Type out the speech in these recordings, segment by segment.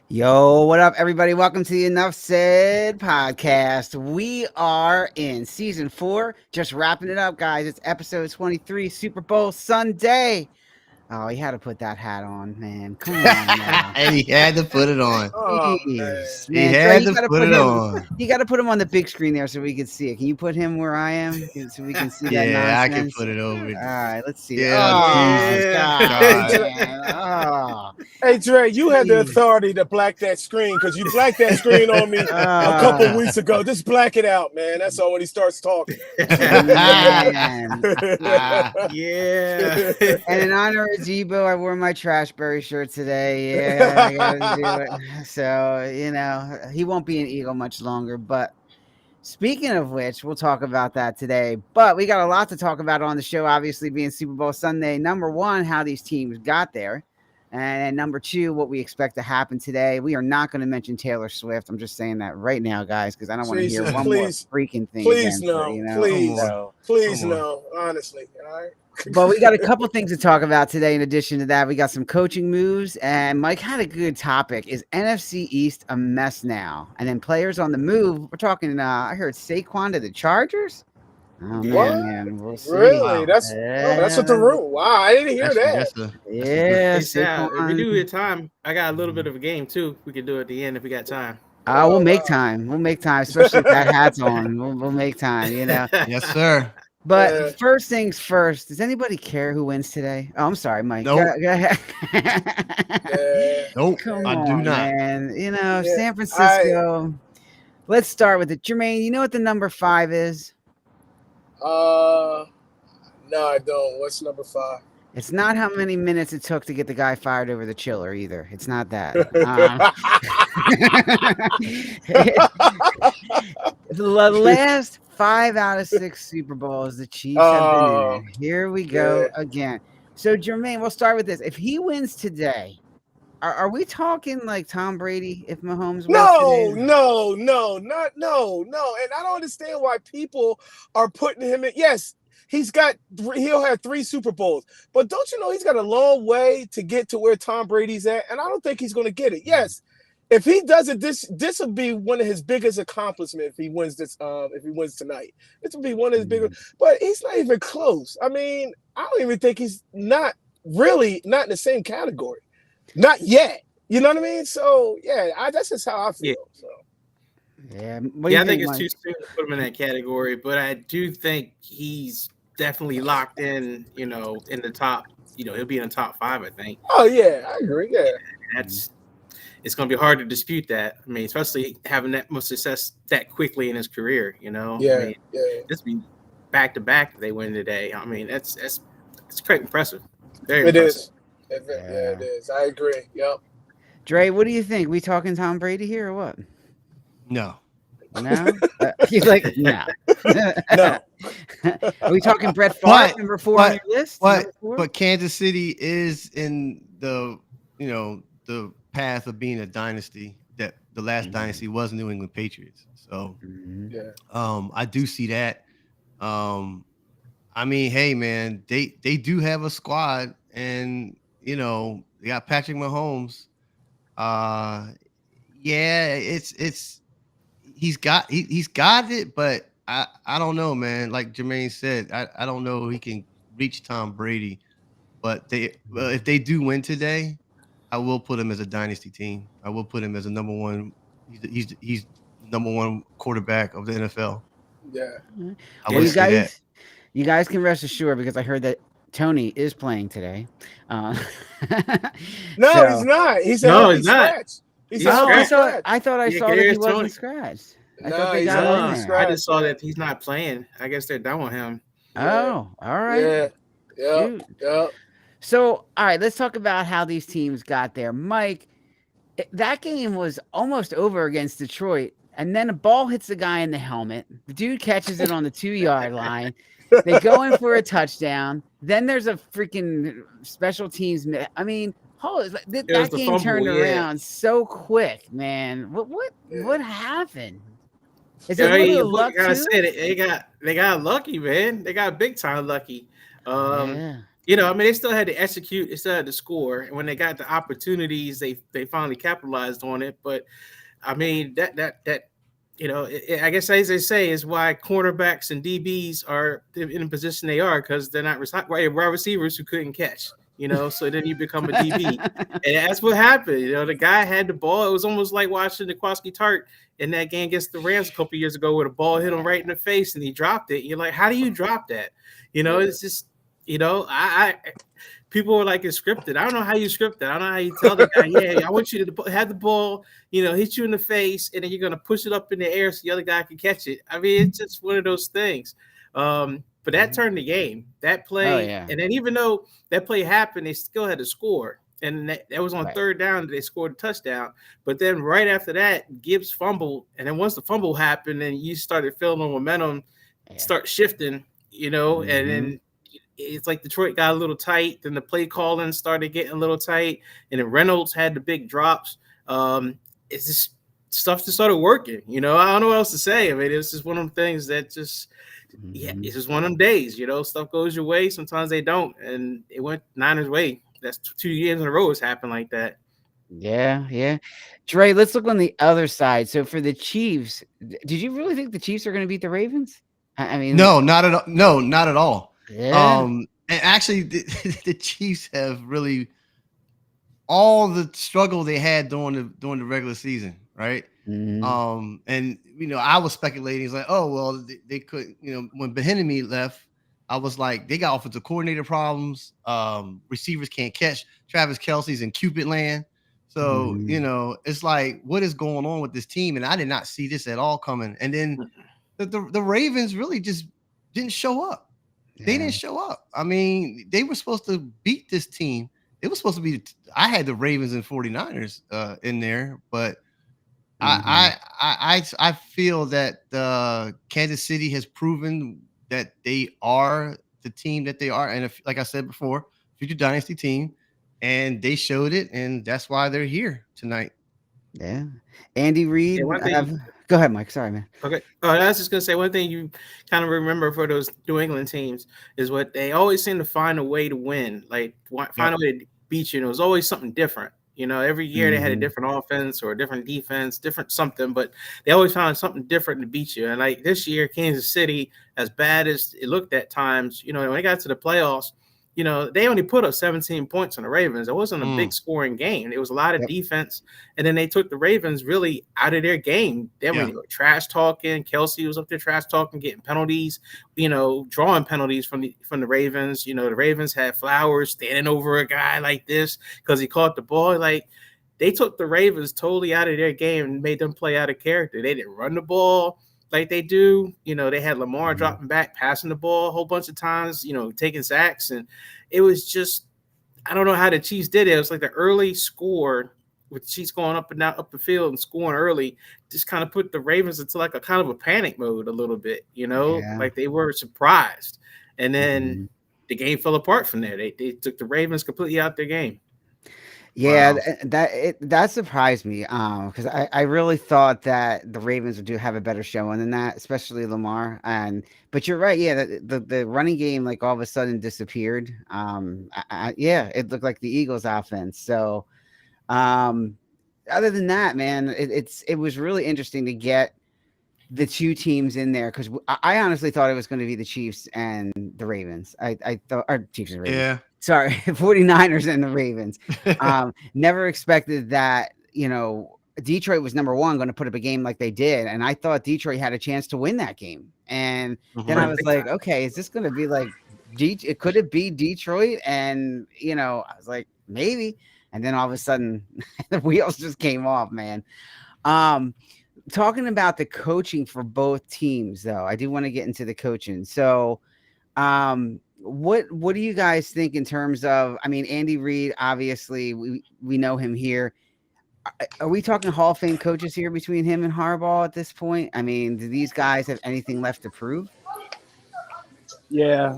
Yo, what up, everybody? Welcome to the Enough Said podcast. We are in season 4, just wrapping it up, guys. It's episode 23, Super Bowl Sunday. Oh, he had to put that hat on, man. Come on now. And he had to put it on. Oh Jeez, He man. Trey, had you to gotta put put it him. on. You gotta put him on the big screen there so we can see it. Can you put him where I am so we can see that Yeah, I can nonsense? put it over. All right, let's see. Yeah, Oh, Jesus God, God. man. Oh, Hey Dre, you had the jeez. authority to black that screen because you blacked that screen on me a couple weeks ago. Just black it out, man. That's all when he starts talking. Man. Yeah. And in honor of Debo, I wore my Trashberry shirt today. Yeah, I gotta do it. So, he won't be an Eagle much longer. But speaking of which, we'll talk about that today. But we got a lot to talk about on the show, obviously being Super Bowl Sunday. Number one, how these teams got there. And number two, what we expect to happen today. We are not going to mention Taylor Swift. I'm just saying that right now, guys, because I don't want to hear Jesus, one please, more freaking thing. please against no, her, please, So, please Come on. no. Honestly, all right. but we got a couple things to talk about today. In addition to that, we got some coaching moves, and Mike had a good topic. Is NFC East a mess now? And then players on the move. We're talking. I heard Saquon to the Chargers. Oh What? man, we'll see. Really? Wow. That's what the rule. Wow, I didn't hear that. Yeah, If we do Saquon. get time, I got a little bit of a game too. We can do it at the end if we got time. We'll Oh, make wow. time. We'll make time, especially if that hat's on. We'll make time. Yes, sir. But Yeah. first things first. Does anybody care who wins today? Oh, I'm sorry, Mike. Nope. Go ahead. Yeah. Nope, Come I on, do not. man. Yeah, San Francisco. Let's start with it. Jermaine, you know what the number 5 is? No, I don't. What's number 5? It's not how many minutes it took to get the guy fired over the chiller either. It's not that. The last 5 out of 6 Super Bowls the Chiefs have been in. Here we go again. So, Jermaine, we'll start with this. If he wins today, are we talking like Tom Brady if Mahomes wins No, today? no. And I don't understand why people are putting him in. Yes, he'll have 3 Super Bowls, but don't you know he's got a long way to get to where Tom Brady's at, and I don't think he's going to get it. Yes, if he does it, this will be one of his biggest accomplishments if he wins this. If he wins tonight, this will be one of his biggest. But he's not even close. I mean, I don't even think he's not in the same category. Not yet. You know what I mean? So yeah, that's just how I feel. Yeah. So. Yeah, I think it's too soon to put him in that category, but I do think he's definitely locked in. In the top. He'll be in the top 5. I think. Oh yeah, I agree. Yeah, It's going to be hard to dispute that. I mean, especially having that much success that quickly in his career. Yeah, I mean, this be back to back if they win today. I mean, it's quite impressive. Very it impressive. is. Yeah, it is. I agree. Yep. Dre, what do you think? We talking Tom Brady here or what? No. No? He's like, no. No. Are we talking Brett Favre, number 4 on your list? But Kansas City is in the the path of being a dynasty. That the last dynasty was New England Patriots. So Yeah. I do see that. I mean, hey man, they do have a squad, and they got Patrick Mahomes. Yeah, he's got it, but I don't know, man. Like Jermaine said, I don't know if he can reach Tom Brady, but if they do win today, I will put him as a dynasty team. I will put him as a number 1. He's number 1 quarterback of the NFL. Yeah. I will say that. You guys can rest assured because I heard that Tony is playing today. No, he's not. He's he's not. He's I scratched. thought I saw that he wasn't scratched. I thought they he's got not him in there. scratched. I just saw that he's not playing. I guess they're done with him. Oh, all right. Yeah. Shoot. Yep. So, all right, let's talk about how these teams got there. Mike, that game was almost over against Detroit, and then a ball hits the guy in the helmet. The dude catches it on the 2-yard line. They go in for a touchdown. Then there's a freaking special teams. I mean, that game fumble, turned around so quick, man. What happened? Is it a little luck gotta too? say they got lucky, man. They got big time lucky. Yeah. I mean, they still had to execute, they still had to score, and when they got the opportunities, they finally capitalized on it. But I mean, that I guess as they say is why cornerbacks and DBs are in the position they are, because they're not wide receivers who couldn't catch. So then you become a DB, and that's what happened. The guy had the ball. It was almost like watching Niquoski Tart in that game against the Rams a couple years ago, where the ball hit him right in the face and he dropped it. You're like, how do you drop that? It's just, I people are like, it's scripted. I don't know how you script it. I don't know how you tell the guy, yeah, I want you to have the ball, hit you in the face, and then you're gonna push it up in the air so the other guy can catch it. I mean, it's just one of those things. But that turned the game. That play, and then even though that play happened, they still had to score. And that was on third down that they scored a touchdown. But then right after that, Gibbs fumbled. And then once the fumble happened, and you started feeling the momentum start shifting, and then it's like Detroit got a little tight. Then the play calling started getting a little tight. And then Reynolds had the big drops. It's just stuff just started working. I don't know what else to say. I mean, it's just one of them things that just – it's just one of them days, stuff goes your way. Sometimes they don't. And it went Niners' way. That's 2 years in a row it's happened like that. Yeah. Dre, let's look on the other side. So for the Chiefs, did you really think the Chiefs are going to beat the Ravens? I mean, no, not at all. No, not at all. Yeah. And actually, the Chiefs have really all the struggle they had during the regular season, right? Mm-hmm. And I was speculating, it's like, oh well, they could, when Bieniemy left, I was like, they got offensive coordinator problems. Receivers can't catch. Travis Kelce's in Cupid land. So, it's like, what is going on with this team? And I did not see this at all coming. And then the Ravens really just didn't show up. They didn't show up. I mean, they were supposed to beat this team. It was supposed to be, I had the Ravens and 49ers in there, but I feel that Kansas City has proven that they are the team that they are, and if, like I said before, future dynasty team, and they showed it, and that's why they're here tonight. Yeah, Andy Reid. Go ahead, Mike. Sorry, man. Okay. I was just gonna say, one thing you kind of remember for those New England teams is what they always seem to find a way to win, like find a way to beat you. And it was always something different. Every year they had a different offense or a different defense, different something, but they always found something different to beat you. And like this year, Kansas City, as bad as it looked at times, when they got to the playoffs, they only put up 17 points on the Ravens. It wasn't a big scoring game. It was a lot of defense. And then they took the Ravens really out of their game. They were trash talking. Kelsey was up there trash talking, getting penalties, drawing penalties from the Ravens. The Ravens had Flowers standing over a guy like this because he caught the ball. Like, they took the Ravens totally out of their game and made them play out of character. They didn't run the ball like they do. They had Lamar dropping back, passing the ball a whole bunch of times, taking sacks. And it was just, I don't know how the Chiefs did it. It was like the early score with the Chiefs going up and down up the field and scoring early, just kind of put the Ravens into like a kind of a panic mode a little bit, like they were surprised. And then the game fell apart from there. They took the Ravens completely out their game. Yeah, that surprised me because I really thought that the Ravens would have a better showing than that, especially Lamar. But you're right, yeah, the running game like all of a sudden disappeared. It looked like the Eagles' offense. So, other than that, man, it was really interesting to get the two teams in there because I honestly thought it was going to be the Chiefs and the Ravens. I thought, or Chiefs and Ravens. Yeah. Sorry, 49ers and the Ravens. Never expected that, Detroit was number one going to put up a game like they did. And I thought Detroit had a chance to win that game. And then I was like, okay, is this going to be like, could it be Detroit? And, I was like, maybe. And then all of a sudden the wheels just came off, man. Talking about the coaching for both teams, though, I do want to get into the coaching. So, what do you guys think in terms of? I mean, Andy Reid, obviously, we know him here. Are we talking Hall of Fame coaches here between him and Harbaugh at this point? I mean, do these guys have anything left to prove? Yeah,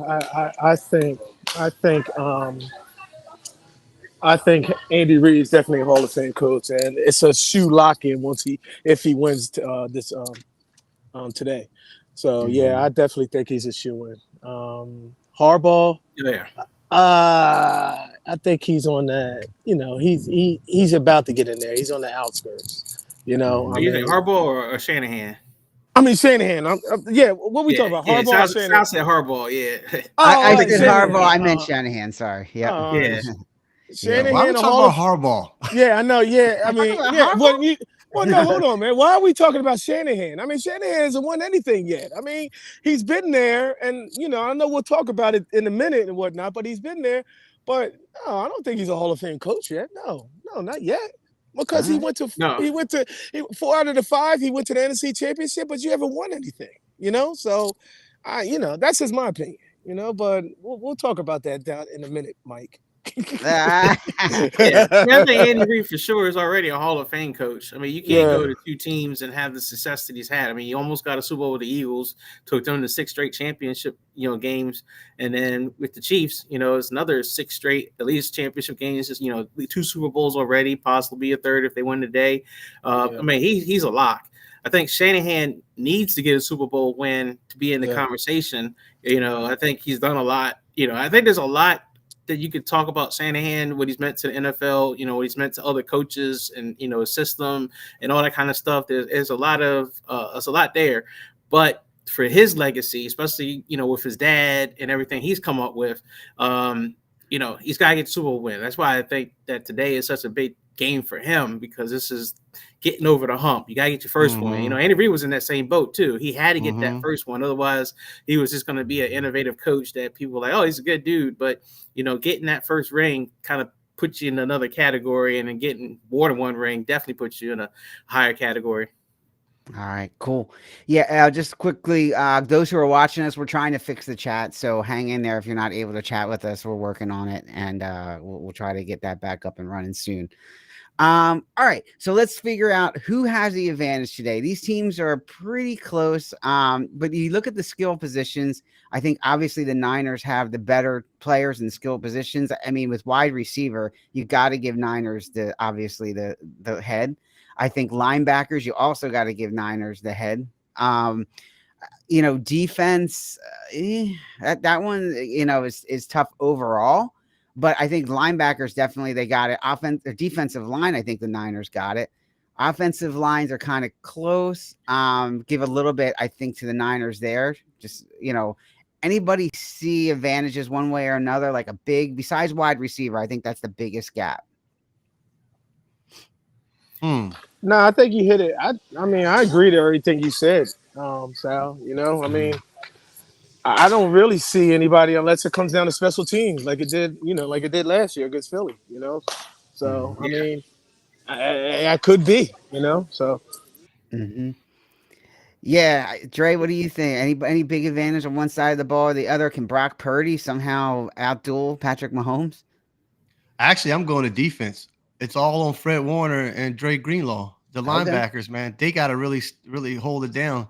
I think Andy Reid is definitely a Hall of Fame coach, and it's a shoe lock in if he wins this today. So yeah, I definitely think he's a shoe in. Harbaugh, I think he's on that. He's about to get in there. He's on the outskirts. Are you think Harbaugh or Shanahan? I mean Shanahan. Yeah. What we talking about? Yeah. Harbaugh or Shanahan? Sounds said Harbaugh. Yeah. I said Shanahan. Harbaugh. I meant Shanahan. Sorry. Yep. Yeah. Shanahan, why are we a talking Hall about of Harbaugh? Yeah, I know. Yeah, I mean, about yeah. Harbaugh? Well, no, hold on, man. Why are we talking about Shanahan? I mean, Shanahan hasn't won anything yet. I mean, he's been there, and I know we'll talk about it in a minute and whatnot, but he's been there. But no, I don't think he's a Hall of Fame coach yet. No, not yet. Because he went to No. 4 out of the 5. He went to the NFC Championship, but you haven't won anything. So that's just my opinion. But we'll talk about that down in a minute, Mike. Yeah, I think Andy Reid for sure is already a Hall of Fame coach. I mean, you can't go to 2 teams and have the success that he's had. I mean, he almost got a Super Bowl with the Eagles, took them to 6 straight championship, games, and then with the Chiefs, it's another 6 straight, at least championship games. Just 2 Super Bowls already, possibly a third if they win today. I mean, he's a lock. I think Shanahan needs to get a Super Bowl win to be in the conversation. I think he's done a lot. I think there's a lot that you could talk about Shanahan, what he's meant to the NFL, what he's meant to other coaches and, his system and all that kind of stuff. There's a lot there, but for his legacy, especially, with his dad and everything he's come up with, he's got to get the Super Bowl win. That's why I think that today is such a big game for him, because this is getting over the hump. You got to get your first one. Andy Reid was in that same boat too. He had to get that first one. Otherwise, he was just going to be an innovative coach that people were like, oh, he's a good dude. But, getting that first ring kind of puts you in another category, and then getting more than one ring definitely puts you in a higher category. All right, cool. Yeah, just quickly, those who are watching us, we're trying to fix the chat, so hang in there if you're not able to chat with us. We're working on it, and we'll try to get that back up and running soon. All right, so let's figure out who has the advantage today. These teams are pretty close, but you look at the skill positions. I think obviously the Niners have the better players in skill positions. I mean, with wide receiver, you got to give Niners the head. I think linebackers, you also got to give Niners the head. Defense, that one, is tough overall. But I think linebackers, definitely they got it. Defensive line, I think the Niners got it. Offensive lines are kind of close. Give a little bit, I think, to the Niners there. Just, anybody see advantages one way or another, like besides wide receiver, I think that's the biggest gap. No, I think you hit it. I mean, I agree to everything you said, Sal. I mean, I don't really see anybody unless it comes down to special teams, like it did last year against Philly. So I mean, I could be, so. Mm-hmm. Yeah, Dre, what do you think? Any big advantage on one side of the ball or the other? Can Brock Purdy somehow outduel Patrick Mahomes? Actually, I'm going to defense. It's all on Fred Warner and Dre Greenlaw. The linebackers, man, they got to really, really hold it down.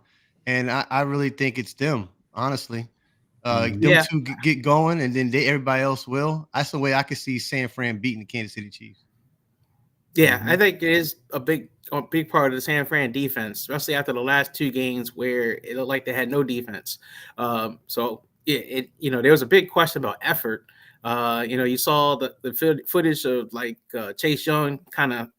And I really think it's them, honestly. Them two get going, and then everybody else will. That's the way I could see San Fran beating the Kansas City Chiefs. Yeah, I think it is a big part of the San Fran defense, especially after the last 2 games where it looked like they had no defense. So there was a big question about effort. You saw the footage of Chase Young kind of,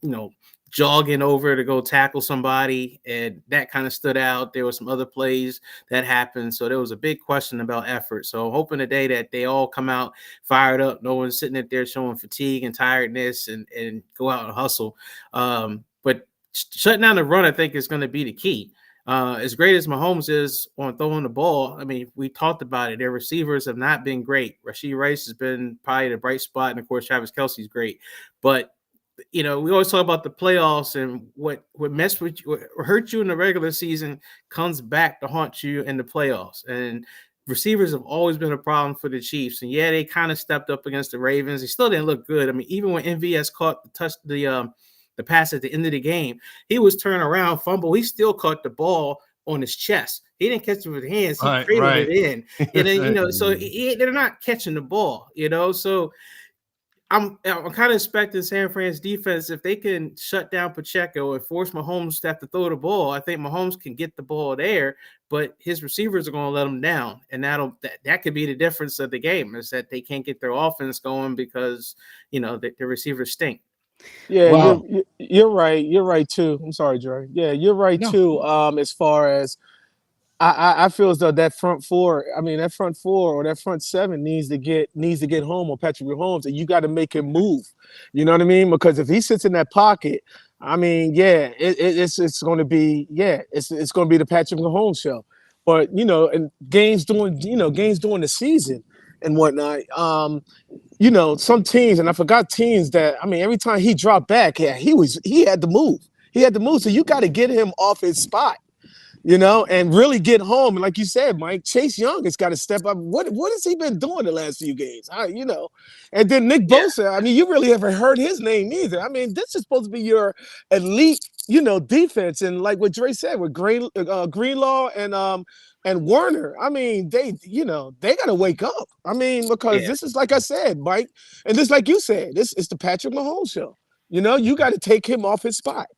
jogging over to go tackle somebody, and that kind of stood out. There were some other plays that happened. So there was a big question about effort. So hoping today that they all come out fired up. No one's sitting there showing fatigue and tiredness and go out and hustle. But shutting down the run, I think, is going to be the key. As great as Mahomes is on throwing the ball, I mean, we talked about it. Their receivers have not been great. Rashee Rice has been probably the bright spot, and of course, Travis Kelce's great. But we always talk about the playoffs, and what mess with you, what hurt you in the regular season comes back to haunt you in the playoffs. And receivers have always been a problem for the Chiefs. And they kind of stepped up against the Ravens. They still didn't look good. I mean, even when MVS caught the pass at the end of the game, he was turning around, fumble. He still caught the ball on his chest. He didn't catch it with his hands. He cradled it in. And then, so they're not catching the ball, So I'm kind of expecting San Fran's defense, if they can shut down Pacheco and force Mahomes to have to throw the ball. I think Mahomes can get the ball there, but his receivers are going to let him down, and that could be the difference of the game, is that they can't get their offense going because the receivers stink. Yeah, Well, you're right. You're right too. I'm sorry, Dre. Yeah, you're right No. too. As far as I feel as though that front four, I mean that front four or that front seven needs to get home on Patrick Mahomes, and you got to make him move. You know what I mean? Because if he sits in that pocket, I mean, yeah, it's going to be it's going to be the Patrick Mahomes show. But and games during the season and whatnot. Some teams, and I forgot teams that I mean, every time he dropped back, yeah, he had to move. He had to move. So you got to get him off his spot, and really get home. And like you said, Mike, Chase Young has got to step up. What has he been doing the last few games? And then Nick Yeah, Bosa. I mean, you really haven't heard his name either. I mean, this is supposed to be your elite, defense. And like what Dre said with Greenlaw and Warner. I mean, they got to wake up. I mean, because yeah. this is like I said, Mike, and just like you said, this is the Patrick Mahomes show. You got to take him off his spot.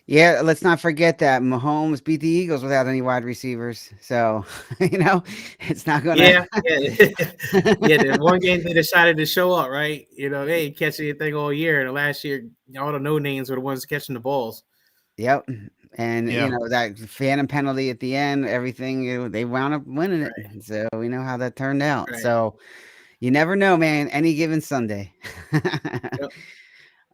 yeah, let's not forget that Mahomes beat the Eagles without any wide receivers. So, it's not gonna. Yeah, yeah, yeah. The one game they decided to show up, right? They didn't catch anything all year. And last year, all the no names were the ones catching the balls. Yep. And Yeah. that phantom penalty at the end, everything, they wound up winning it. Right, So we know how that turned out. right. So you never know, man. Any given Sunday. Yep.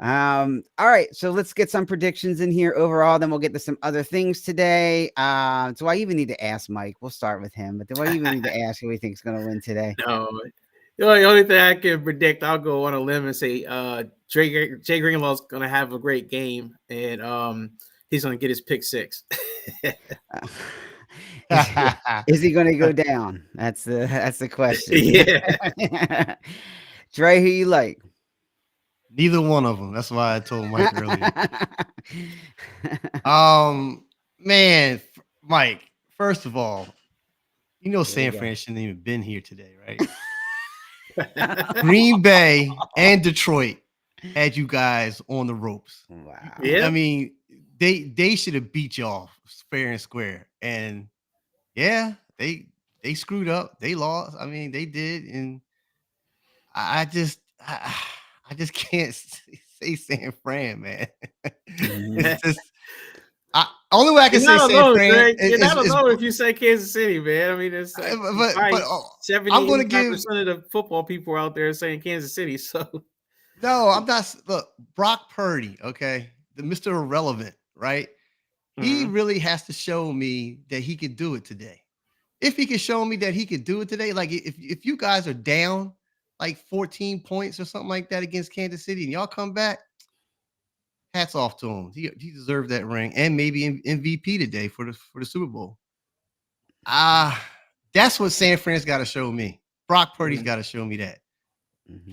All right, so let's get some predictions in here overall, then we'll get to some other things today. Do I even need to ask Mike? We'll start with him, but do I even need to ask who he thinks going to win today? No, the only thing I can predict, I'll go on a limb and say Jay Greenlaw's going to have a great game, and he's going to get his pick six. Uh, is he going to go down? That's the question. Yeah. Dre, who you like? Neither one of them. That's why I told Mike earlier. Man, Mike. First of all, San Fran shouldn't even been here today, right? Green Bay and Detroit had you guys on the ropes. Wow. Yeah. I mean, they should have beat y'all fair and square. And yeah, they screwed up. They lost. I mean, they did. And I just can't say San Fran, man. It's just only way I can say San Fran You're not is alone if you say Kansas City, man. I mean, it's like but 70, I'm going to 85% of the football people out there saying Kansas City. So no, I'm not. Look, Brock Purdy, okay, the Mr. Irrelevant, right? He really has to show me that he could do it today. If he could show me that he could do it today, like if you guys are down like 14 points or something like that against Kansas City and y'all come back, hats off to him. He deserved that ring and maybe MVP today for the Super Bowl. That's what San Fran's got to show me. Brock Purdy's got to show me that.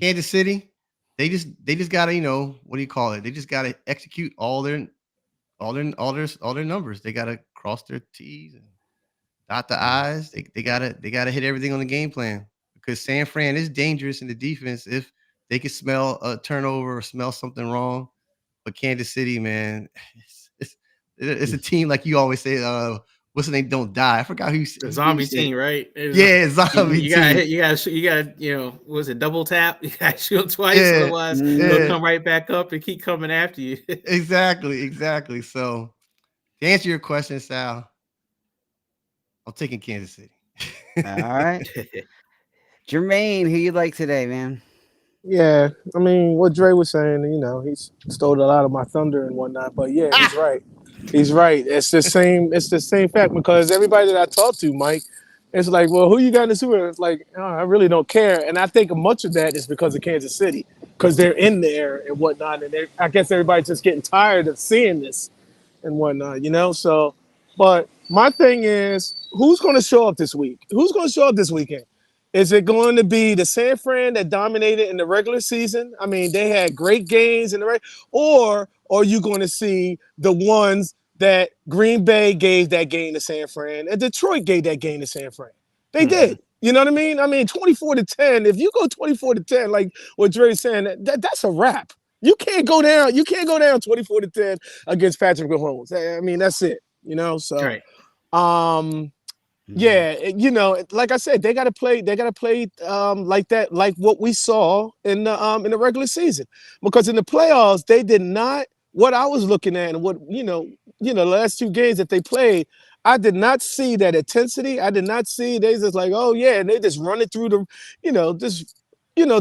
Kansas City, they just got to, what do you call it? They just got to execute all their numbers. They got to cross their T's and dot the I's. They gotta hit everything on the game plan, because San Fran is dangerous in the defense if they can smell a turnover or smell something wrong. But Kansas City, man, it's a team like you always say. What's the name? Don't die. I forgot who. the zombie team, right? Yeah, zombie team. You got. Was it double tap? You got to shoot them twice, Yeah, otherwise they'll come right back up and keep coming after you. Exactly. So to answer your question, Sal, I'm taking Kansas City. All right. Jermaine, who you like today, man? Yeah, I mean, what Dre was saying, he's stole a lot of my thunder and whatnot. But yeah, he's right. He's right. It's the same fact, because everybody that I talk to, Mike, it's like, well, who you got in the Super Bowl? It's like, oh, I really don't care. And I think much of that is because of Kansas City, because they're in there and whatnot. And I guess everybody's just getting tired of seeing this and whatnot, So, but my thing is, who's going to show up this week? Who's going to show up this weekend? Is it going to be the San Fran that dominated in the regular season? I mean, they had great games in the regular, or are you going to see the ones that Green Bay gave that game to San Fran and Detroit gave that game to San Fran? They did. You know what I mean? I mean, 24-10. If you go 24-10, like what Dre's saying, that's a wrap. You can't go down. You can't go down 24-10 against Patrick Mahomes. I mean, that's it. You know. So, Right. yeah, you know, like I said, they got to play. They got to play like that, like what we saw in the regular season. Because in the playoffs, they did not. What I was looking at, and what the last two games that they played, I did not see that intensity. I did not see they just like, oh yeah, and they just running through the,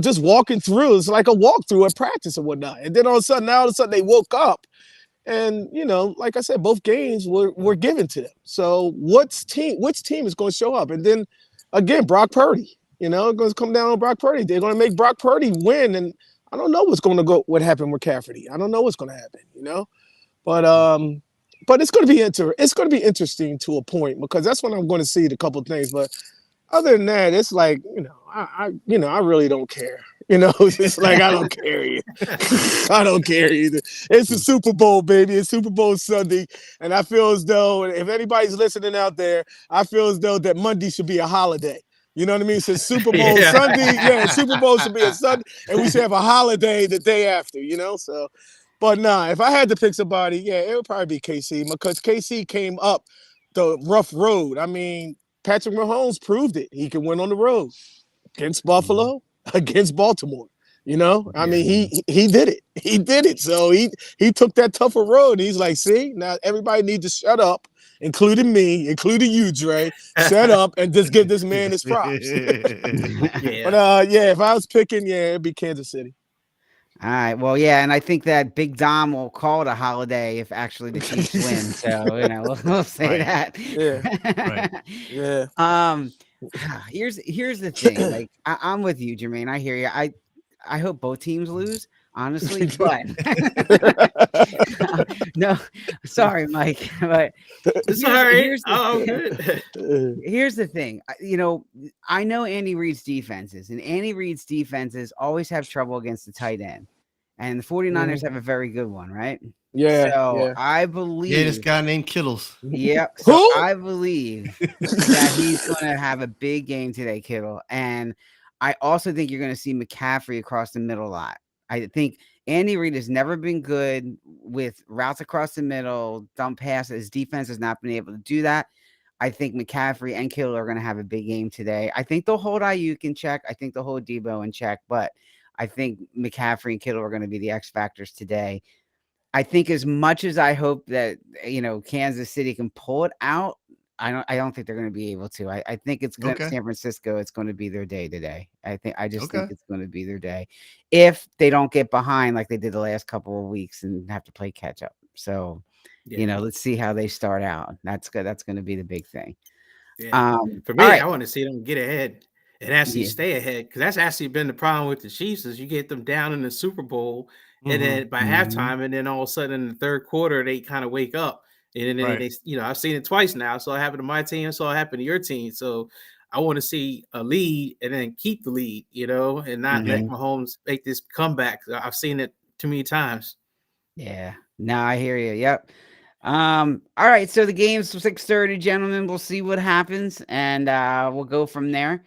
just walking through. It's like a walkthrough at practice or whatnot. And then all of a sudden, they woke up. And like I said, both games were given to them. So which team is going to show up? And then again, Brock Purdy. It's going to come down on Brock Purdy. They're going to make Brock Purdy win, and I don't know what happened with Cafferty. I don't know what's going to happen. But it's going to be interesting to a point, because that's when I'm going to see the couple of things. But other than that, it's like, I really don't care. It's like, I don't care. I don't care either. It's the Super Bowl, baby. It's Super Bowl Sunday. And I feel as though, if anybody's listening out there, I feel as though that Monday should be a holiday. You know what I mean? Since Super Bowl Sunday, Super Bowl should be a Sunday, and we should have a holiday the day after, So, but nah, if I had to pick somebody, it would probably be KC, because KC came up the rough road. I mean, Patrick Mahomes proved it. He can win on the road against Buffalo, against Baltimore. I mean, he did it. He did it. So he took that tougher road. He's like, see, now everybody needs to shut up, including me, including you, Dre. Shut up and just give this man his props. But if I was picking, it'd be Kansas City. All right. Well, yeah, and I think that Big Dom will call it a holiday if actually the Chiefs win. So we'll say that. Yeah. Here's the thing. Like, I'm with you, Jermaine. I hear you. I hope both teams lose, honestly. But no, sorry, Mike. But Sorry. Here's the thing. I know Andy Reid's defenses, and Andy Reid's defenses always have trouble against the tight end. And the 49ers have a very good one, right? Yeah. So I believe. Yeah, this guy named Kittles. Yep. So I believe that he's going to have a big game today, Kittle. And I also think you're going to see McCaffrey across the middle a lot. I think Andy Reid has never been good with routes across the middle, dump passes. His defense has not been able to do that. I think McCaffrey and Kittle are going to have a big game today. I think they'll hold Ayuk in check. I think they'll hold Debo in check. But I think McCaffrey and Kittle are going to be the X factors today. I think as much as I hope that, Kansas City can pull it out, I don't think they're going to be able to. I think it's going to San Francisco. It's going to be their day today. I just think it's going to be their day if they don't get behind like they did the last couple of weeks and have to play catch up. So, let's see how they start out. That's good. That's going to be the big thing. Yeah. For me, I want to see them get ahead and actually stay ahead, because that's actually been the problem with the Chiefs is you get them down in the Super Bowl, and then by halftime, and then all of a sudden in the third quarter they kind of wake up, and then they I've seen it twice now. So it happened to my team, so it happened to your team. So I want to see a lead and then keep the lead, and not let Mahomes make this comeback. I've seen it too many times. Yeah, no, I hear you. Yep. All right, so the game's 6:30, gentlemen. We'll see what happens, and we'll go from there.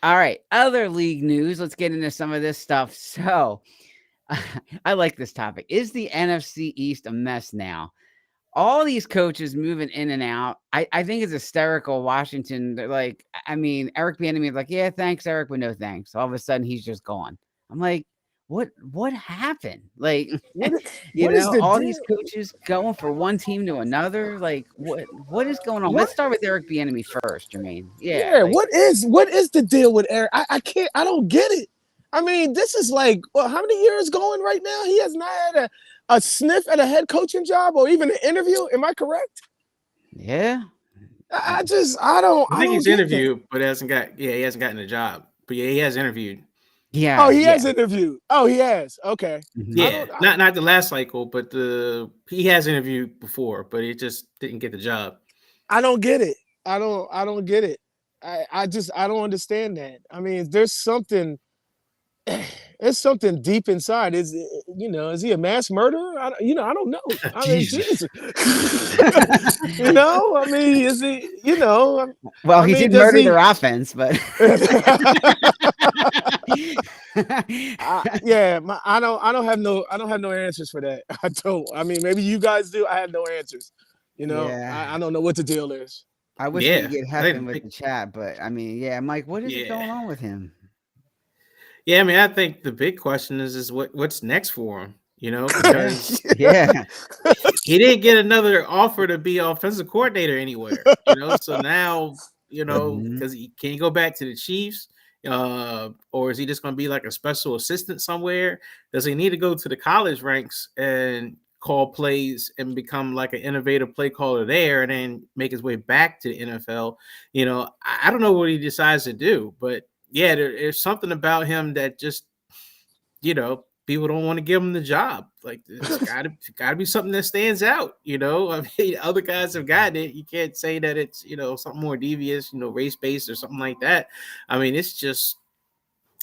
All right, other league news. Let's get into some of this stuff. So I like this topic. Is the NFC East a mess now? All these coaches moving in and out. I think it's hysterical. Washington, they're like, Eric Bieniemy is like, yeah, thanks, Eric, but no thanks. All of a sudden, he's just gone. I'm like, what happened? Like, all these coaches going for one team to another. Like, what is going on? Let's start with Eric Bieniemy first, Jermaine. Yeah. Like, what is the deal with Eric? I don't get it. I mean, this is like, how many years going right now? He has not had a sniff at a head coaching job or even an interview. Am I correct? Yeah. I think he's interviewed, but he hasn't gotten a job. But yeah, he has interviewed. Yeah. Oh, he has interviewed. Oh, he has. Okay. Yeah, not the last cycle, but he has interviewed before, but he just didn't get the job. I don't get it. I don't get it. I don't understand that. I mean, there's something. It's something deep inside. Is he a mass murderer? I don't know. I mean, Jesus. Jesus. I mean, is he? Well, I he mean, did does murder their he? offense, but Yeah, I don't have no answers for that. I don't. I mean, maybe you guys do. I have no answers. yeah. I don't know what the deal is. I wish we could Yeah, get I Heffen think with the chat, but I mean, yeah, Mike, what is it yeah, going on with him? yeah. I mean, I think the big question is what's next for him. Yeah, Because yeah. he didn't get another offer to be offensive coordinator anywhere. So now Mhm. because can he go back to the Chiefs? Or is he just going to be like a special assistant somewhere? Does he need to go to the college ranks and call plays and become like an innovative play caller there, and then make his way back to the NFL? I don't know what he decides to do, but yeah, there's something about him that just people don't want to give him the job. Like it's gotta be something that stands out. I mean, other guys have gotten it. You can't say that it's something more devious, race based or something like that. I mean, it's just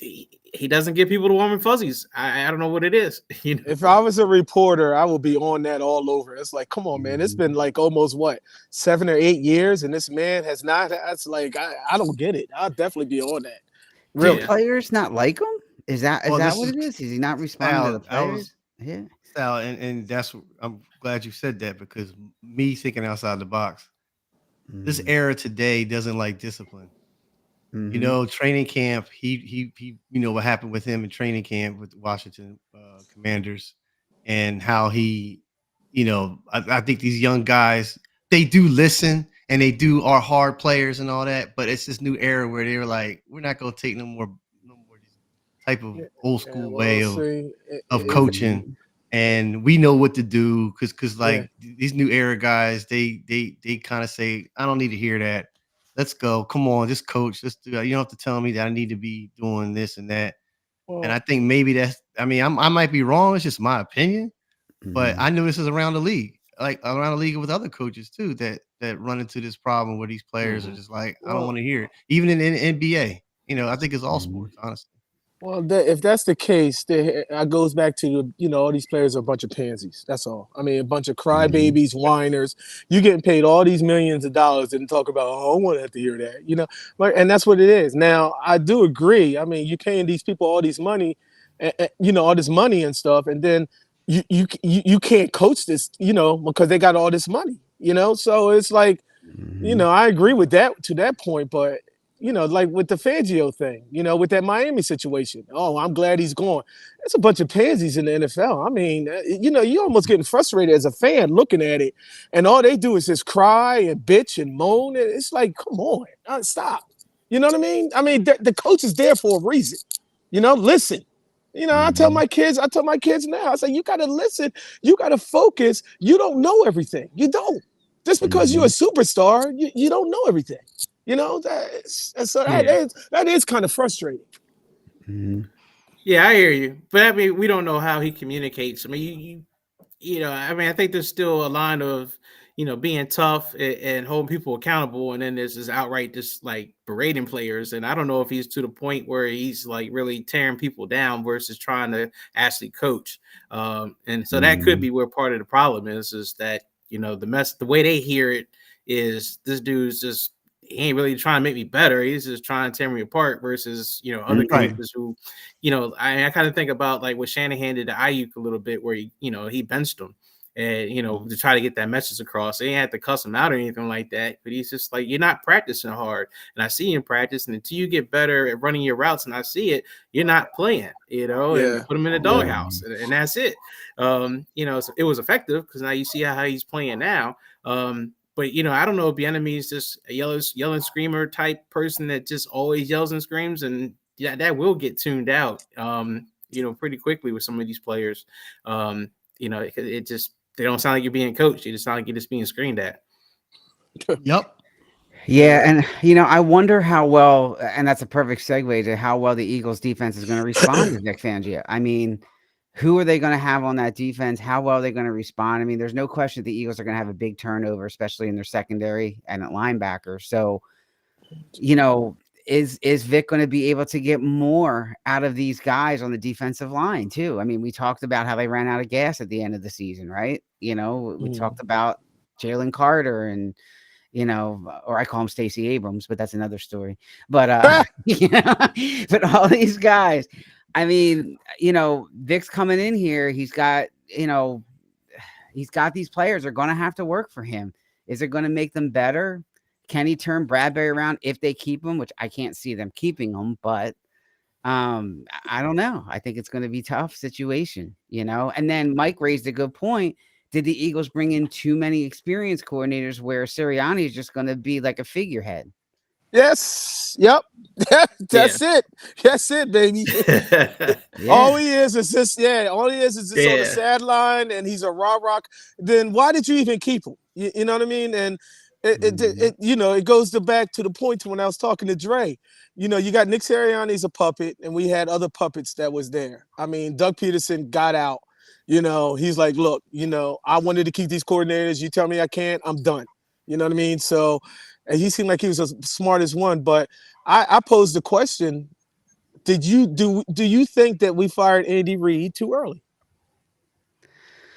he doesn't give people the warm and fuzzies. I don't know what it is. If I was a reporter, I would be on that all over. It's like, come on, man. It's Mhm. been like almost what 7 or 8 years, and this man has not. That's like I don't get it. I'll definitely be on that. Do Really. Yeah. players not like him? Is that Well, this what is it is? Is he not responding to the Sal. I was players? Yeah. Sal, and I'm glad you said that because me thinking outside the box. This Mhm. era today doesn't like discipline. Mhm. Training camp. He. What happened with him in training camp with the Washington Commanders, and how he. I think these young guys they do listen and they are hard players and all that, but it's this new era where they were like, we're not gonna take no more this type of Yeah, old yeah, school well, way of see, coaching, Mhm. and we know what to do because yeah. like these new era guys, they kind of say, I don't need to hear that. Let's go. Come on, just coach. Let's do that. You don't have to tell me that I need to be doing this and that. And I Well, think maybe that's. I mean, I might be wrong. It's just my opinion, but Mhm. I know this is around the league, like around the league with other coaches too that run into this problem where these players are mhm. just like, I don't well, want to hear it. Even in the NBA, I think it's all Mhm. sports, honestly. Well, if that's the case, it goes back to all these players are a bunch of pansies. That's all. I mean, a bunch of Mhm. crybabies, whiners. You getting paid all these millions of dollars and talk about, oh, I don't want to have to hear that. And that's what it is. Now, I do agree. I mean, you're paying these people all these money, all this money and stuff, and then you can't coach this, because they got all this money. So it's like, Mhm. I agree with that to that point, but like with the Fangio thing, with that Miami situation. Oh, I'm glad he's gone. It's a bunch of pansies in the NFL. I mean, you're almost getting frustrated as a fan looking at it, and all they do is just cry and bitch and moan. And it's like, come on, stop. You know what I mean? I mean, the coach is there for a reason. Listen. Mhm. I tell my kids now, I say, you got to listen. You got to focus. You don't know everything. You don't. Just because you're a Mhm. superstar, you don't know everything. So that Yeah. is kind of frustrating. Mhm. Yeah, I hear you. But I mean, we don't know how he communicates. I mean, I mean, I think there's still a line of, being tough and holding people accountable. And then there's this outright just like berating players. And I don't know if he's to the point where he's like really tearing people down versus trying to actually coach. And so that could Mhm. be where part of the problem is that, the way they hear it is this dude's just, he ain't really trying to make me better. He's just trying to tear me apart versus, other Right. Mhm. coaches who I kind of think about like what Shanahan did to Ayuk a little bit, where he benched him, and to try to get that message across. They ain't had to cuss him out or anything like that, but he's just like, you're not practicing hard, and I see you in practice, and until you get better at running your routes, and I see it, you're not playing, and Yeah, put him in the yeah. doghouse, and that's it. So it was effective because now you see how he's playing now. But I don't know if Bieniemy is just a yelling screamer type person that just always yells and screams, and yeah, that will get tuned out. Pretty quickly with some of these players. It just they don't sound like you're being coached. You just sound like you're just being screamed at. Yep. Yeah, Yeah. and I wonder how well, and that's a perfect segue to how well the Eagles defense is going to respond to Nick Fangio. I mean, who are they going to have on that defense? How well are they going to respond? I mean, there's no question the Eagles are going to have a big turnover, especially in their secondary and at linebacker. So, you know, is Vic going to be able to get more out of these guys on the defensive line too? I mean, we talked about how they ran out of gas at the end of the season, right? We talked about Jalen Carter and or I call him Stacey Abrams, but that's another story. But but all these guys, I mean, Vic's coming in here. He's got these players are going to have to work for him. Is it going to make them better? Can he turn Bradbury around if they keep him, which I can't see them keeping him, but I don't know. I think it's going to be a tough situation, And then Mike raised a good point. Did the Eagles bring in too many experienced coordinators where Sirianni is just going to be like a figurehead? Yes. Yep. That's it. That's it, baby. All he is just on the sideline, and he's a raw rock. Then why did you even keep him? You know what I mean? And it goes back to the point to when I was talking to Dre. You got Nick Sirianni's a puppet, and we had other puppets that was there. I mean, Doug Peterson got out. He's like, look, I wanted to keep these coordinators. You tell me I can't, I'm done. You know what I mean? So, and he seemed like he was the smartest one. But I posed the question: do you think that we fired Andy Reid too early?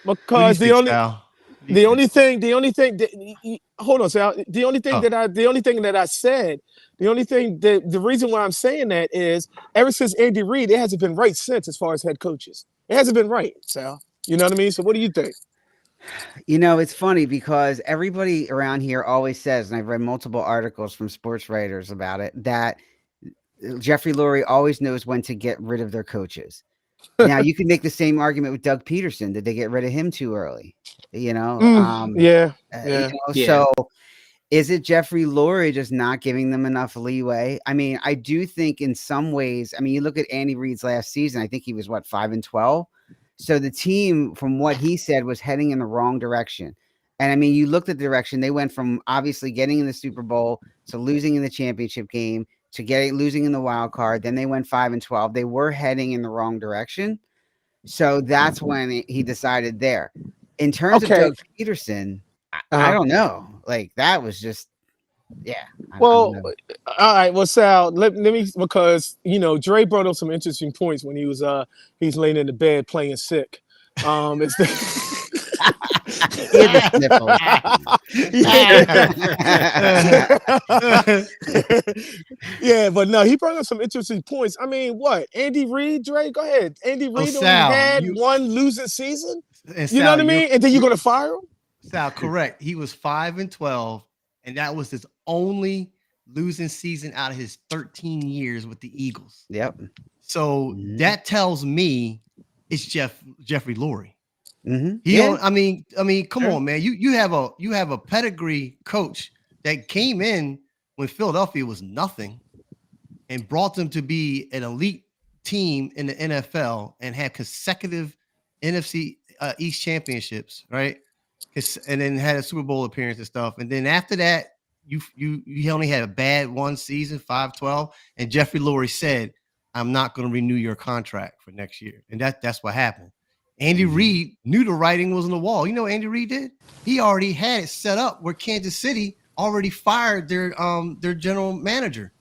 Because the only thing that, hold on, Sal. The only thing that I said, the reason why I'm saying that is ever since Andy Reid, it hasn't been right since as far as head coaches. It hasn't been right, Sal. You know what I mean? So what do you think? It's funny because everybody around here always says, and I've read multiple articles from sports writers about it, that Jeffrey Lurie always knows when to get rid of their coaches. Now, you can make the same argument with Doug Peterson. Did they get rid of him too early? So is it Jeffrey Lurie just not giving them enough leeway? I mean, I do think in some ways, you look at Andy Reid's last season, I think he was 5-12. So the team, from what he said, was heading in the wrong direction. And you looked at the direction. They went from obviously getting in the Super Bowl to losing in the championship game to losing in the wild card. Then they went 5-12. They were heading in the wrong direction. So that's when he decided there. In terms of Doug Peterson, I don't know. Like, that was just, all right. Well, Sal, let me, because Dre brought up some interesting points when he's laying in the bed playing sick. It's but no, he brought up some interesting points. I mean, what? Andy Reid, Dre, go ahead. Andy Reid only had one losing season. You know what I mean? And then you're gonna fire him? Sal, correct. He was 5-12, and that was his only losing season out of his 13 years with the Eagles. Yep. So that tells me it's Jeffrey Lurie. Mm-hmm. Come on, man. You have a pedigree coach that came in when Philadelphia was nothing and brought them to be an elite team in the NFL and had consecutive NFC East championships, right? And then had a Super Bowl appearance and stuff. And then after that, you only had a bad one season, 5-12. And Jeffrey Lurie said, I'm not going to renew your contract for next year. And that's what happened. Andy Reid knew the writing was on the wall. You know what Andy Reid did? He already had it set up where Kansas City already fired their general manager.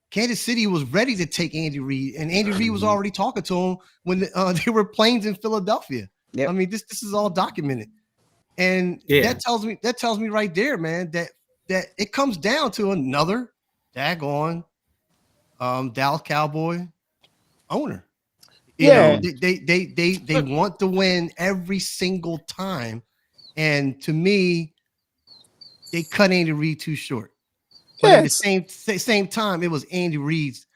Kansas City was ready to take Andy Reid, and Andy Reid was already talking to him when they were planes in Philadelphia. Yep. I mean, this is all documented. And that tells me right there, man, that it comes down to another daggone Dallas Cowboy owner. You know, they want to win every single time. And to me, they cut Andy Reid too short. But at the same time, it was Andy Reid's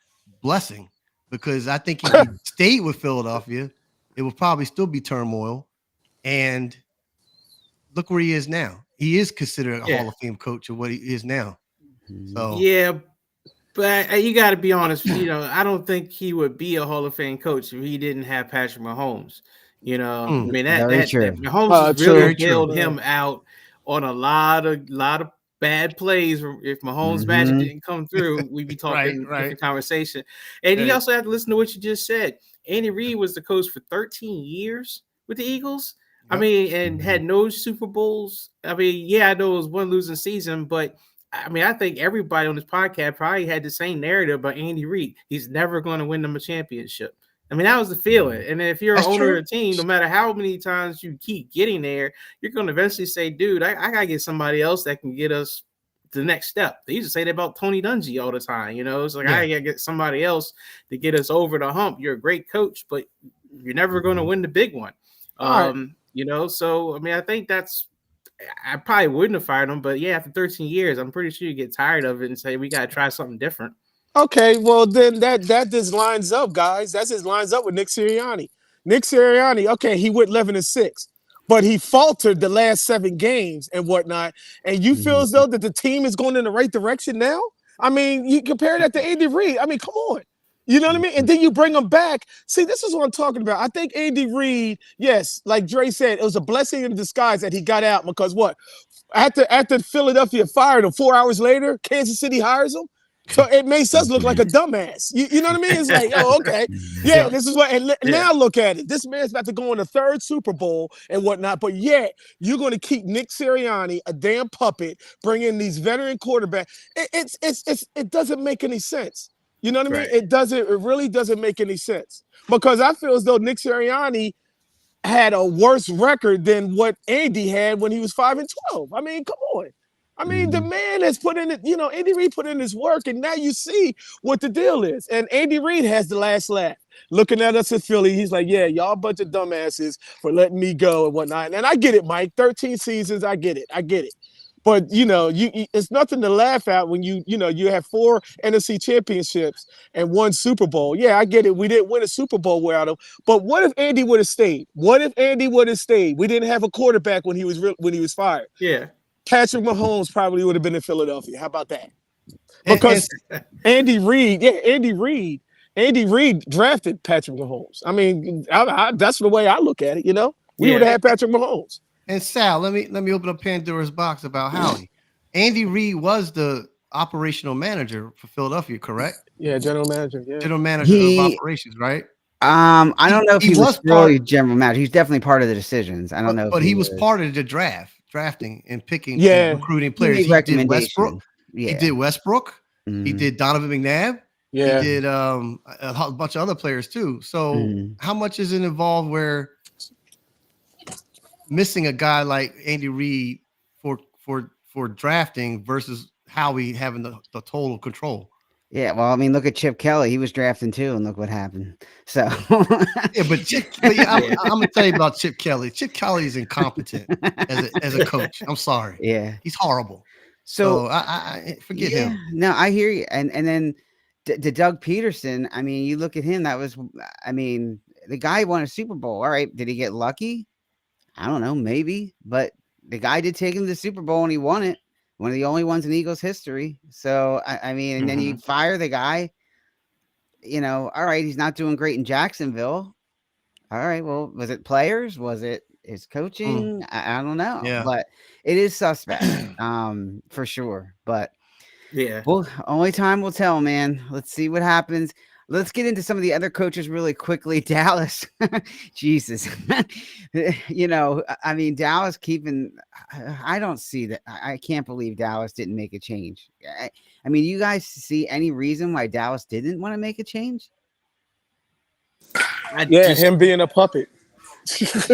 blessing, because I think if he stayed with Philadelphia, it would probably still be turmoil. And look where he is now. He is considered a Hall of Fame coach of what he is now. So but you got to be honest. I don't think he would be a Hall of Fame coach if he didn't have Patrick Mahomes. I mean that Mahomes really bailed him out on a lot of bad plays. If Mahomes' magic didn't come through, we'd be talking different conversation. And you also have to listen to what you just said. Andy Reid was the coach for 13 years with the Eagles. I mean, and had no Super Bowls. I mean, I know it was one losing season, but I mean, I think everybody on this podcast probably had the same narrative about Andy Reid. He's never going to win them a championship. I mean, that was the feeling. And if you're an That's owner true. of a team, no matter how many times you keep getting there, you're going to eventually say, dude, I got to get somebody else that can get us the next step. They used to say that about Tony Dungy all the time. You know, it's like, I got to get somebody else to get us over the hump. You're a great coach, but you're never going to win the big one. All right. You know, so, I mean, I think I probably wouldn't have fired him, but yeah, after 13 years, I'm pretty sure you get tired of it and say, we got to try something different. Okay, well then that just lines up, guys. That just lines up with Nick Sirianni. Nick Sirianni, okay, he went 11-6, but he faltered the last 7 games and whatnot. And you feel as though that the team is going in the right direction now? I mean, you compare that to Andy Reid. I mean, come on. You know what I mean? And then you bring him back. See, this is what I'm talking about. I think Andy Reid, yes, like Dre said, it was a blessing in disguise that he got out because what? After Philadelphia fired him 4 hours later, Kansas City hires him. So it makes us look like a dumbass. You know what I mean? It's like, oh, okay. Yeah, this is what, and now look at it. This man's about to go on a 3rd Super Bowl and whatnot, but yet you're going to keep Nick Sirianni, a damn puppet, bring in these veteran quarterbacks. It doesn't make any sense. You know what I mean? It really doesn't make any sense because I feel as though Nick Sirianni had a worse record than what Andy had when he was 5-12. I mean, come on. I mean, the man has put in it, you know, Andy Reid put in his work, and now you see what the deal is. And Andy Reid has the last laugh. Looking at us in Philly, he's like, yeah, y'all a bunch of dumbasses for letting me go and whatnot. And I get it, Mike. 13 seasons, I get it. But, you know, it's nothing to laugh at when you have 4 NFC championships and 1 Super Bowl. Yeah, I get it. We didn't win a Super Bowl without him. But what if Andy would have stayed? We didn't have a quarterback when he was fired. Yeah. Patrick Mahomes probably would have been in Philadelphia. How about that? Because Andy Reid drafted Patrick Mahomes. I mean, that's the way I look at it. You know, we would have had Patrick Mahomes. And Sal, let me open up Pandora's box about Howie. Andy Reid was the operational manager for Philadelphia, correct? Yeah, general manager. Yeah, general manager of operations, right? I don't know if he was really general manager. He's definitely part of the decisions. I don't know, but he was part of the drafting and picking, recruiting players. He did Westbrook. Yeah. He did Westbrook. He did Donovan McNabb. Yeah. He did a bunch of other players too. So how much is it involved where missing a guy like Andy Reid for drafting versus Howie having the total control? Yeah, well, I mean, look at Chip Kelly. He was drafting too, and look what happened. So I'm gonna tell you about Chip Kelly. Chip Kelly is incompetent as a coach. I'm sorry. Yeah, he's horrible. So I forget him. No, I hear you. And then the Doug Peterson. I mean, you look at him. The guy won a Super Bowl. All right, did he get lucky? I don't know, maybe, but the guy did take him to the Super Bowl and he won it. One of the only ones in Eagles history. So, I mean, and then you fire the guy, you know, all right, he's not doing great in Jacksonville. All right, well, was it players? Was it his coaching? I don't know. Yeah. But it is suspect, for sure. But yeah, well, only time will tell, man. Let's see what happens. Let's get into some of the other coaches really quickly. Dallas, Jesus, you know, I mean, Dallas keeping. I don't see that. I can't believe Dallas didn't make a change. I mean, you guys see any reason why Dallas didn't want to make a change? Him being a puppet.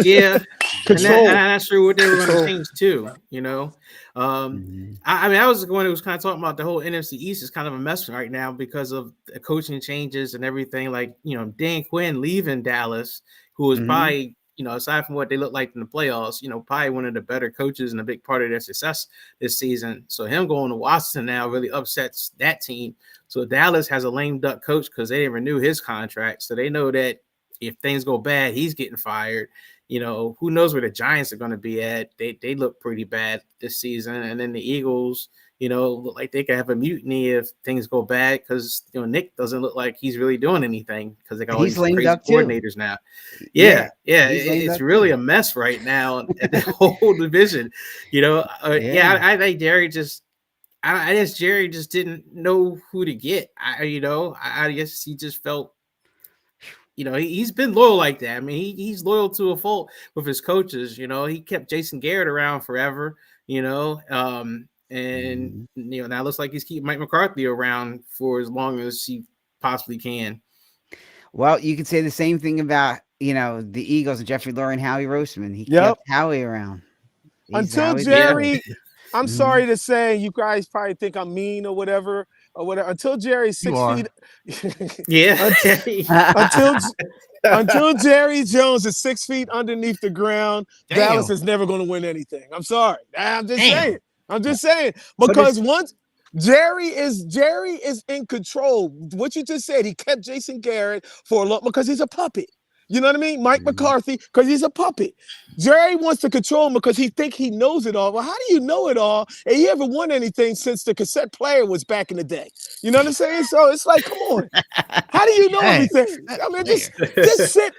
Yeah, Control. and I'm not sure what they were going to change too. You know, I mean, I was the one who was kind of talking about the whole NFC East is kind of a mess right now because of the coaching changes and everything. Like, you know, Dan Quinn leaving Dallas, who was probably, you know, aside from what they look like in the playoffs, you know, probably one of the better coaches and a big part of their success this season. So him going to Washington now really upsets that team. So Dallas has a lame duck coach because they didn't renew his contract. So they know that if things go bad, he's getting fired. You know, who knows where the Giants are going to be at? They look pretty bad this season. And then the Eagles, you know, look like they could have a mutiny if things go bad because, you know, Nick doesn't look like he's really doing anything because they got all these crazy coordinators now. Yeah. It's really a mess right now at the whole division. You know, I think Jerry just didn't know who to get. I guess he just felt, you know, he's been loyal like that. I mean, he's loyal to a fault with his coaches. You know, he kept Jason Garrett around forever. You know, and now it looks like he's keeping Mike McCarthy around for as long as he possibly can. Well, you could say the same thing about the Eagles and Jeffrey Lurie and Howie Roseman. He Yep. kept Howie around. Until Howie's Jerry, boy. I'm sorry to say, you guys probably think I'm mean or whatever. Until Jerry's 6 feet. Yeah. Until Jerry Jones is 6 feet underneath the ground, Damn. Dallas is never going to win anything. I'm sorry. I'm just Damn. saying. I'm just saying. Because once Jerry is in control. What you just said, he kept Jason Garrett for a lot because he's a puppet. You know what I mean? Mike McCarthy, because he's a puppet. Jerry wants to control him because he think he knows it all. Well, how do you know it all? And you haven't won anything since the cassette player was back in the day. You know what I'm saying? So it's like, come on. How do you know everything? I mean, just sit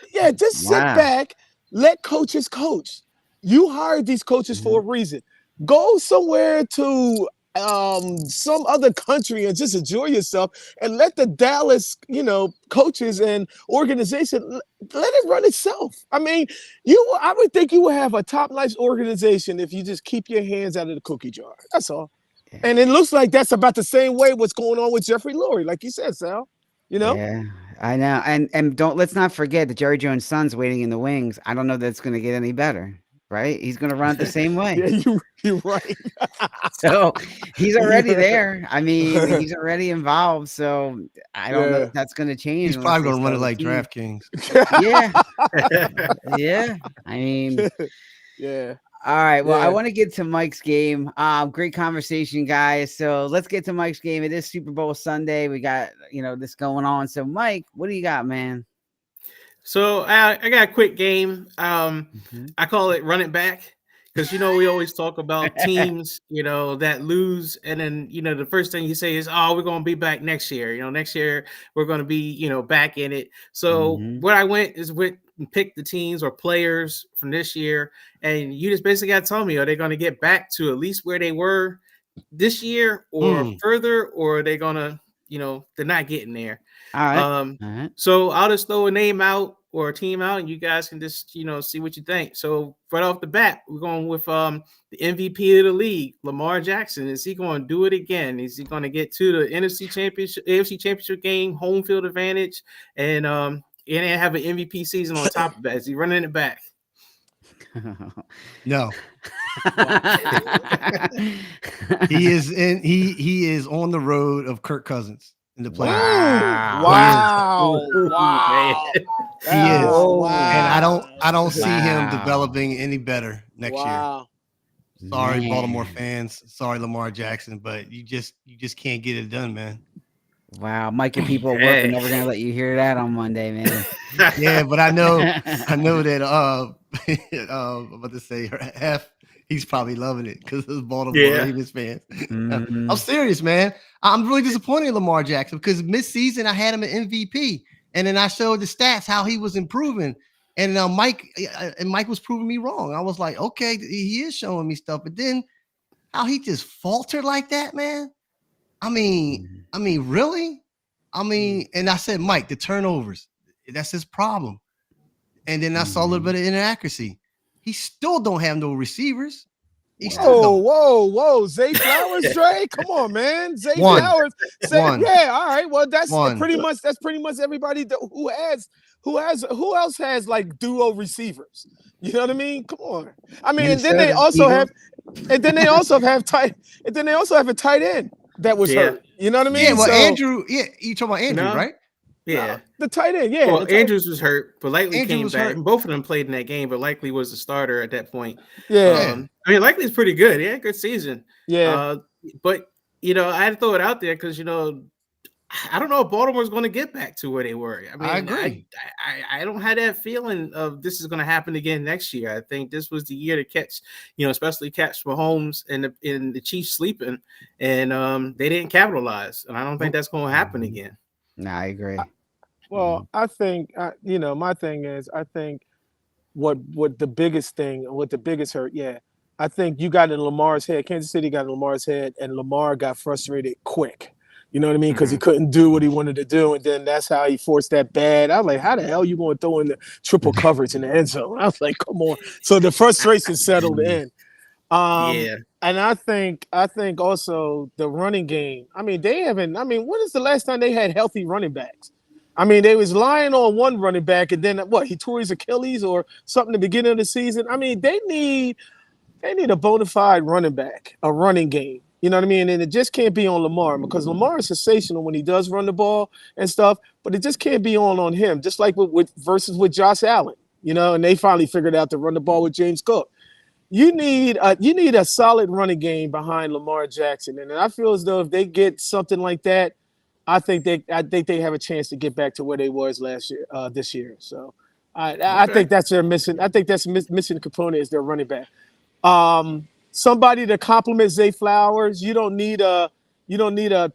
back, let coaches coach. You hired these coaches for a reason. Go somewhere to some other country and just enjoy yourself and let the Dallas, coaches and organization, let it run itself. I mean, I would think you would have a top-notch organization if you just keep your hands out of the cookie jar. That's all. Yeah. And it looks like that's about the same way what's going on with Jeffrey Lurie, like you said, Sal. Yeah, I know. And let's not forget that Jerry Jones' son's waiting in the wings. I don't know that it's going to get any better. Right? He's going to run it the same way. Yeah, you're right. So he's already there. I mean, he's already involved. So I don't know if that's going to change. He's probably going to run it like DraftKings. Yeah. Yeah. I mean, yeah. All right. Well, I want to get to Mike's game. Great conversation, guys. So let's get to Mike's game. It is Super Bowl Sunday. We got, this going on. So Mike, what do you got, man? So I got a quick game. I call it run it back because, we always talk about teams, that lose. And then, the first thing you say is, oh, we're going to be back next year. Next year we're going to be, back in it. So what I went is pick the teams or players from this year. And you just basically got to tell me, are they going to get back to at least where they were this year or further, or are they going to, they're not getting there. All right. So I'll just throw a name out or a team out, and you guys can just see what you think. So right off the bat, we're going with the MVP of the league, Lamar Jackson. Is he going to do it again? Is he going to get to the AFC Championship game, home field advantage, and have an MVP season on top of that? Is he running it back? No. He is on the road of Kirk Cousins in the playoffs. Wow. He is. Wow. And I don't see him developing any better next year. Sorry, Baltimore fans. Sorry, Lamar Jackson, but you just can't get it done, man. Wow, Mike, and people at work are never gonna let you hear that on Monday, man. Yeah, but I know that I'm about to say F, he's probably loving it because of Baltimore Ravens fans. I'm serious, man. I'm really disappointed in Lamar Jackson because mid-season I had him at MVP, and then I showed the stats how he was improving, and Mike was proving me wrong. I was like, okay, he is showing me stuff, but then how he just faltered like that, man. I mean, really? And I said, Mike, the turnovers, that's his problem. And then I saw a little bit of inaccuracy. He still don't have no receivers. Whoa. Zay Flowers, Dre? Come on, man. Zay Flowers. Yeah, all right. Well, that's pretty much everybody who else has like duo receivers. You know what I mean? Come on. I mean, and then they also have a tight end that was hurt. You know what I mean? Yeah, well, Andrew, you talking about Andrew, right? Yeah. The tight end, yeah. Well, Andrews was hurt, but Likely came back. And both of them played in that game, but Likely was the starter at that point. Yeah. Likely's pretty good. Yeah, good season. Yeah. But, I had to throw it out there because, I don't know if Baltimore's going to get back to where they were. I mean, I agree. I don't have that feeling of this is going to happen again next year. I think this was the year to catch, especially catch Mahomes and the Chiefs sleeping, and they didn't capitalize. And I don't think that's going to happen again. No, I agree. Well, I think, my thing is, I think what the biggest hurt, I think you got in Lamar's head. Kansas City got in Lamar's head, and Lamar got frustrated quick. You know what I mean? Because he couldn't do what he wanted to do, and then that's how he forced that bad. I was like, how the hell you going to throw in the triple coverage in the end zone? I was like, come on. So the frustration settled in. And I think also the running game. I mean, they haven't. I mean, when is the last time they had healthy running backs? I mean, they was lying on one running back, and then what? He tore his Achilles or something at the beginning of the season. I mean, they need a bona fide running back, a running game. You know what I mean? And it just can't be on Lamar because Lamar is sensational when he does run the ball and stuff, but it just can't be on him. Just like with Josh Allen, you know, and they finally figured out to run the ball with James Cook. You need a solid running game behind Lamar Jackson, and I feel as though if they get something like that, I think they have a chance to get back to where they was last year, this year. So I think that's their missing. I think that's missing component is their running back. Somebody to complement Zay Flowers. You don't need a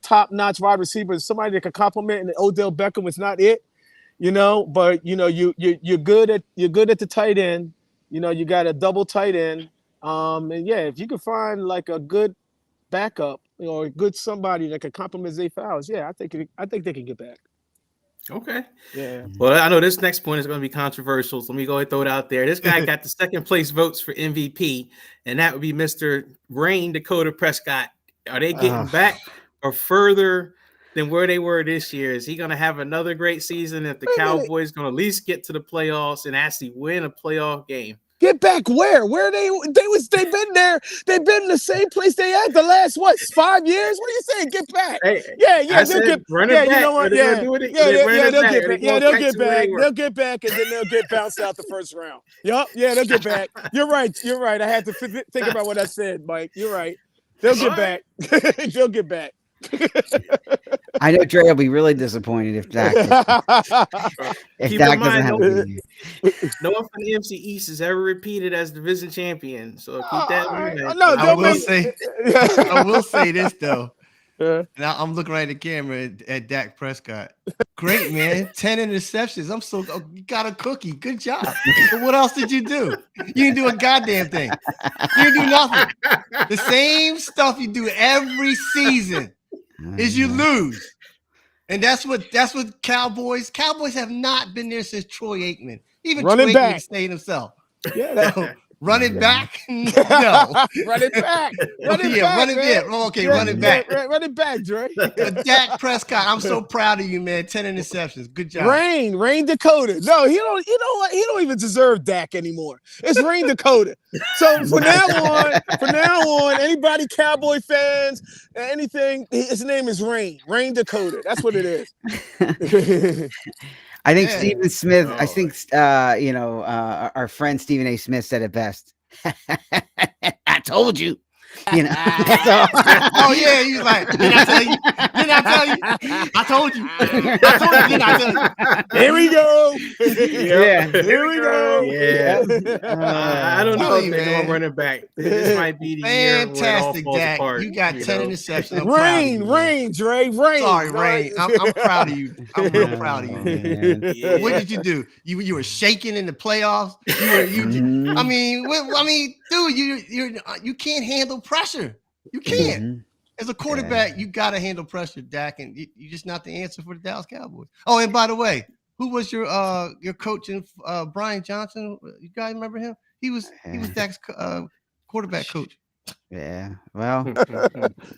top-notch wide receiver. Somebody that can complement, and Odell Beckham is not it, you know. But you know you're good at the tight end. You know, you got a double tight end. And yeah, if you can find like a good backup or a good somebody that can complement Zay Flowers, yeah, I think they can get back. Okay. Yeah. Well, I know this next point is going to be controversial, so let me go ahead and throw it out there. This guy got the second place votes for MVP, and that would be Mr. Rain Dakota Prescott. Are they getting back or further than where they were this year? Is he going to have another great season if the Cowboys going to at least get to the playoffs and actually win a playoff game? Get back where? Where they've been there. They've been in the same place they had the last 5 years? What are you saying? Get back. Hey, yeah, they'll get back. You know what? They'll get back. They'll get back. They'll get back, and then they'll get bounced out the first round. Yup. Yeah, they'll get back. You're right. I had to think about what I said, Mike. You're right. They'll get back. They'll get back. I know Dre will be really disappointed if Dak doesn't have no one from the NFC East has ever repeated as division champion. So keep that in mind. I will say this though. And I'm looking right at the camera at Dak Prescott. Great, man. 10 interceptions. You got a cookie. Good job. But what else did you do? You didn't do a goddamn thing. You didn't do nothing. The same stuff you do every season is you lose. And that's what Cowboys have not been there since Troy Aikman. Even Troy Aikman stayed himself. Yeah, run it back? No. Run it back. Run it back. Run it back, Dre. Dak Prescott, I'm so proud of you, man. 10 interceptions. Good job. Rain Dakota. No, he don't. You know what? He don't even deserve Dak anymore. It's Rain Dakota. So from now on, anybody Cowboy fans, anything, his name is Rain Dakota. That's what it is. I think Stephen Smith. I think our friend Stephen A. Smith said it best. I told you. You know. Oh yeah, he's like, didn't I tell you? I told you. Didn't I tell you? Here we go. Here we go. Yeah. I don't know if they're going to run it back. This might be the fantastic, year Dak. Apart, you got 10 interceptions. Rain, Dre. Sorry, Rain. I'm proud of you. I'm real proud of you. Yeah. What did you do? You were shaking in the playoffs. I mean, dude, you can't handle pressure. You can't. As a quarterback, you got to handle pressure, Dak, and you're just not the answer for the Dallas Cowboys. Oh, and by the way, who was your coach in Brian Johnson? You guys remember him? He was Dak's quarterback coach. Yeah. Well,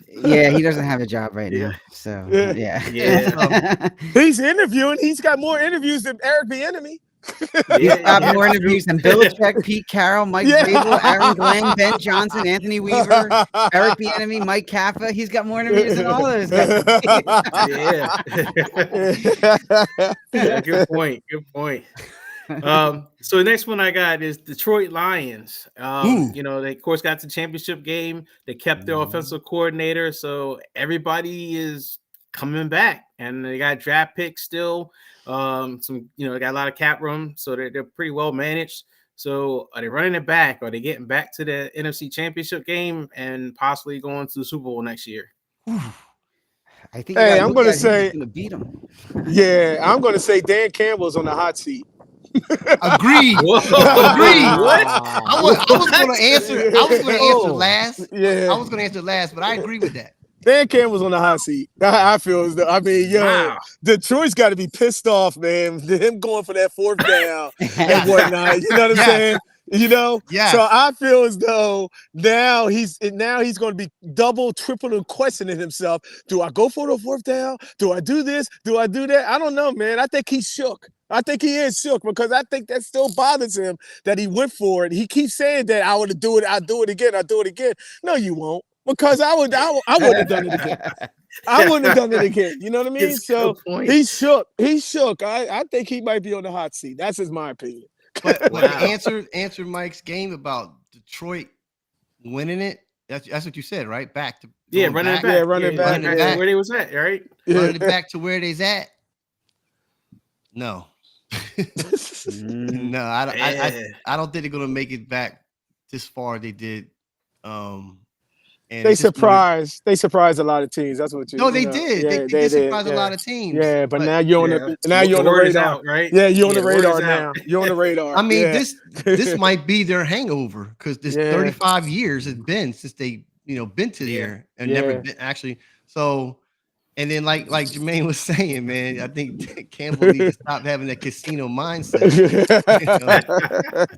yeah, he doesn't have a job right now. So yeah. He's interviewing. He's got more interviews than Eric Bieniemy. He's got more interviews than Belichick, Pete Carroll, Mike Vrabel, Aaron Glenn, Ben Johnson, Anthony Weaver, Eric Bieniemy, Mike Kaffa. He's got more interviews than all those guys. Good point. So the next one I got is Detroit Lions. They of course got the championship game. They kept their offensive coordinator, so everybody is coming back, and they got draft picks still. They got a lot of cap room, so they're pretty well managed. So are they running it back? Are they getting back to the NFC Championship game and possibly going to the Super Bowl next year? I think. Hey, I'm going to say beat them. Yeah, I'm going to say Dan Campbell's on the hot seat. Agreed. Agreed. What? I was going to answer last. Yeah. I was going to answer last, but I agree with that. Dan Campbell's on the hot seat. I feel as though, Detroit's got to be pissed off, man. Him going for that fourth down and whatnot. You know what I'm saying? You know, so Yes. I feel as though now he's going to be double, triple questioning himself. Do I go for the fourth down? Do I do this? Do I do that? I don't know, man. I think he's shook. I think he is shook because I think that still bothers him that he went for it. He keeps saying that I would do it. I'll do it again. I'll do it again. No, you won't, because I wouldn't have done it again. I wouldn't have done it again. You know what I mean? It's a So good point. he's shook. He's shook. I think he might be on the hot seat. That's just my opinion. But Wow. to answer Mike's game about Detroit winning it, that's what you said, right? Back to Yeah, going running it back, back. Yeah, running it back, running yeah. to where they was at, right? running it back to where they's at. No. Mm. No, Yeah. I don't think they're gonna make it back this far. They did. And They it's just gonna be- surprised a lot of teams. That's what you. No, you they know. did. Yeah, They did surprise a yeah. lot of teams. Yeah, but now you're on Yeah. the you're on the word is radar. out, right? Yeah, you're on the the word radar is now. out. You're on the radar. I mean, yeah. this might be their hangover because this Yeah. 35 years has been since they been to Yeah. there and never Yeah. been actually. So, and then like Jermaine was saying, man, I think Campbell needs to stop having that casino mindset.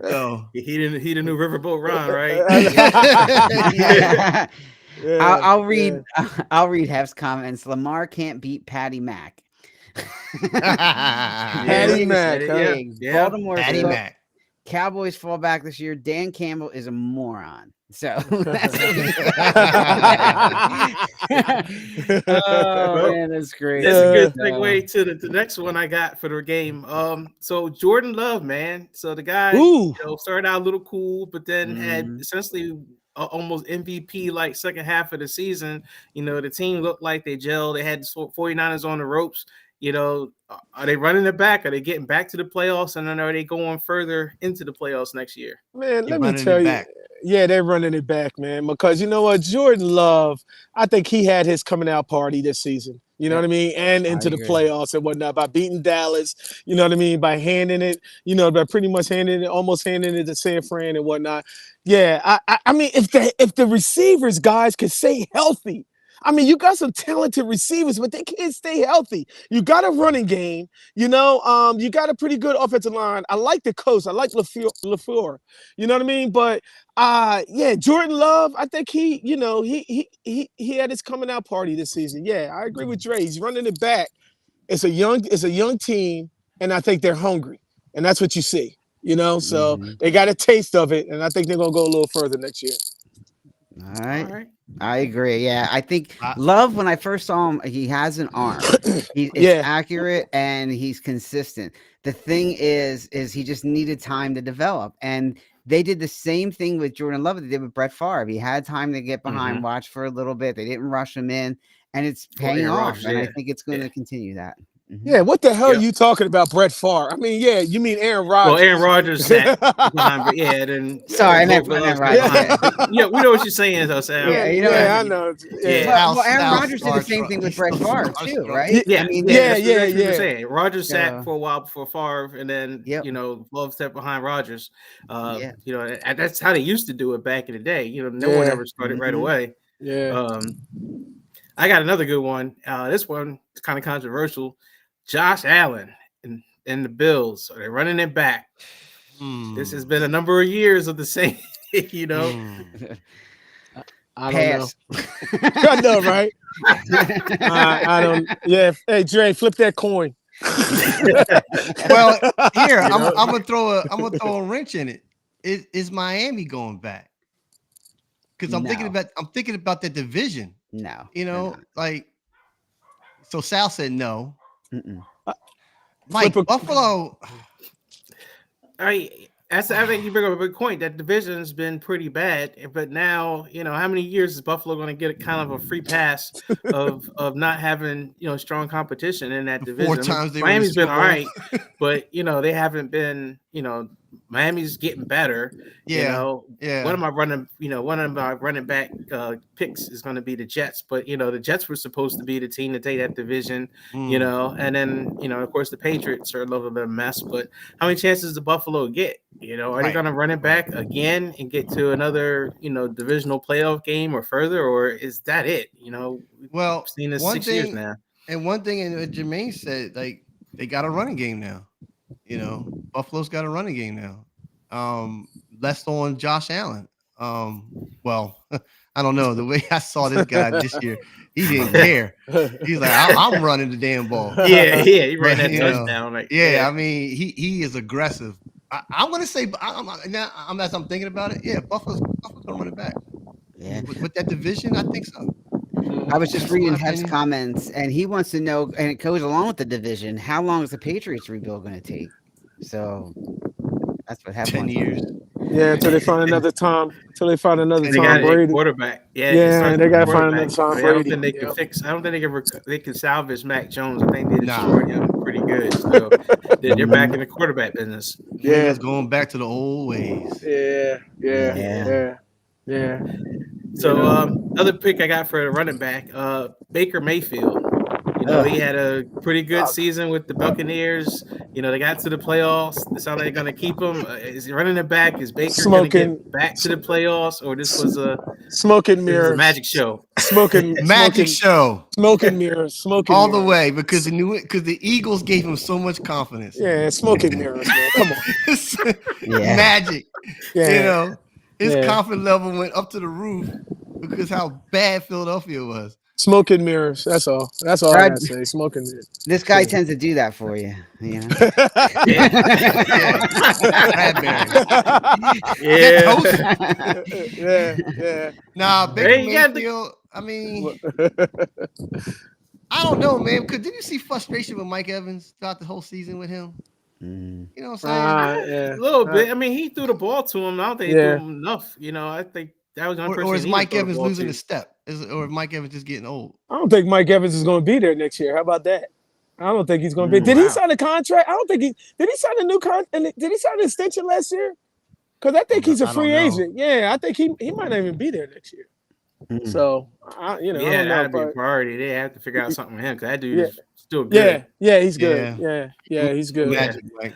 So He the new Riverboat Ron, right? Yeah. Yeah, I'll read. I'll read Hef's comments. Lamar can't beat Patty Mac. Patty Mac, huh? Yeah. Baltimore. Patty sucks. Mac. Cowboys fall back this year. Dan Campbell is a moron. So that's oh man, that's great. That's a good So, segue to the next one I got for the game. So Jordan Love, man. So the guy, Ooh. started out a little cool, but then had Mhm. essentially almost MVP like second half of the season. The team looked like they gelled. They had the 49ers on the ropes. Are they running it back? Are they getting back to the playoffs? And then are they going further into the playoffs next year? Man, They're let me running it tell you. back. Yeah, they're running it back, man. Because you know what? Jordan Love, I think he had his coming out party this season. You know Yeah. what I mean? And I into the agree. playoffs and whatnot by beating Dallas. You know what I mean? By handing it, by pretty much almost handing it to San Fran and whatnot. Yeah, I mean, if the receivers guys could stay healthy. I mean, you got some talented receivers, but they can't stay healthy. You got a running game, you got a pretty good offensive line. I like the coach. I like LaFleur. You know what I mean? But yeah, Jordan Love, I think he had his coming out party this season. Yeah, I agree with Dre. He's running it back. It's a young team, and I think they're hungry. And that's what you see. So Mhm. they got a taste of it, and I think they're gonna go a little further next year. All right. All right. I agree. Yeah, I think I- Love. When I first saw him, he has an arm. It's Yeah. accurate and he's consistent. The thing is he just needed time to develop. And they did the same thing with Jordan Love that they did with Brett Favre. He had time to get behind, watch for a little bit. They didn't rush him in, and it's paying Aaron off. Rodgers, And I yeah. think it's going to continue that. Mhm. Yeah, what the hell Yeah. are you talking about, Brett Favre? I mean, yeah, you mean Aaron Rodgers. Well, Aaron Rodgers sat behind, but yeah, then Sorry, I meant both of Aaron those Rodgers. behind. Yeah, we know what you're saying, though, Sam. Yeah, you yeah, know what I I mean. know. Yeah. Well, Aaron Al Rodgers did the same Starstruck. thing with He's Brett so Favre too, starstruck. right? Yeah, I mean, yeah, that's what yeah. you're saying. Rodgers sat Yeah. for a while before Favre, and then Yep. Love sat behind Rodgers. Yeah. And that's how they used to do it back in the day. No one Yeah. ever started right Mhm. away. Yeah. I got another good one. This one is kind of controversial. Josh Allen and the Bills. Are they running it back? This has been a number of years of the same. I don't Pass. know. I know, right? I don't. Yeah. Hey, Dre, flip that coin. Well, here I'm gonna throw a wrench in it. Is Miami going back? Because I'm thinking about the division. No. Like so Sal said no. Mm-mm. Mike, Buffalo. I think you bring up a good point. That division has been pretty bad, but now how many years is Buffalo going to get kind of a free pass of not having strong competition in that division? 4 times they were in the Miami's been Super all Bowl. right, but they haven't been. Miami's getting better. Yeah. One of my running back picks is going to be the Jets, but the Jets were supposed to be the team to take that division. And then of course the Patriots are a little bit of a mess. But how many chances does Buffalo get? Are they going to run it back again and get to another divisional playoff game or further, or is that it? Well, we've seen this one 6 years thing- now. And one thing, and Jermaine said, like they got a running game now. Buffalo's got a running game now. less on Josh Allen. Well, I don't know. The way I saw this guy this year, he didn't care. He's like, I'm running the damn ball. Yeah, he ran But, that you know, touchdown. Like, yeah, I mean, he is aggressive. I'm gonna say, as I'm thinking about it, yeah, Buffalo's gonna run it back. Yeah. With that division, I think so. I was just That's my reading Hef's opinion. comments, and he wants to know, and it goes along with the division, how long is the Patriots rebuild going to take? So that's what Hef 10 wants. years. Yeah, until they find another Tom. Until they find another And they Tom got a Brady. quarterback. Yeah, Yeah, it starts they with gotta find quarterback. another Tom I mean, I Brady. don't think they can Yep. fix. I don't think they can salvage Mac Jones. I think they Nah. destroyed him pretty good. So they're back in the quarterback business. Yeah. Niggas going back to the old ways. Yeah. So You know. other pick I got for the running back, Baker Mayfield. You know, he had a pretty good season with the Buccaneers. You know, they got to the playoffs. That's how they're going to keep him. Is he running it back? Is Baker going to get back to the playoffs, or this was a smoking mirrors, a magic show? Magic show. Smoking mirrors, all the way because the Eagles gave him so much confidence. Yeah, smoking mirrors, man. Come on. Magic. Yeah. You know, his confidence level went up to the roof because how bad Philadelphia was. Smoking mirrors. That's all. That's all I gotta say. Smoking mirrors. This guy tends to do that for you. You know? Yeah. Nah, Baker Mayfield. I mean, I don't know, man. Because did you see frustration with Mike Evans throughout the whole season with him? You know what I'm saying? A little bit. I mean, he threw the ball to him. I don't think he threw him enough. You know, I think that was or is Mike Evans losing a step? Or is Mike Evans just getting old? I don't think Mike Evans is going to be there next year. How about that? I don't think he's going to be. Did he sign a contract? I don't think did he sign a new contract? Did he sign an extension last year? Because I think he's a free agent. Yeah, I think he might not even be there next year. So, you know, I don't know, that'd be a priority. They have to figure out something with him because that dude is still good. Yeah, he's good. Yeah, he's good. Magic, Mike.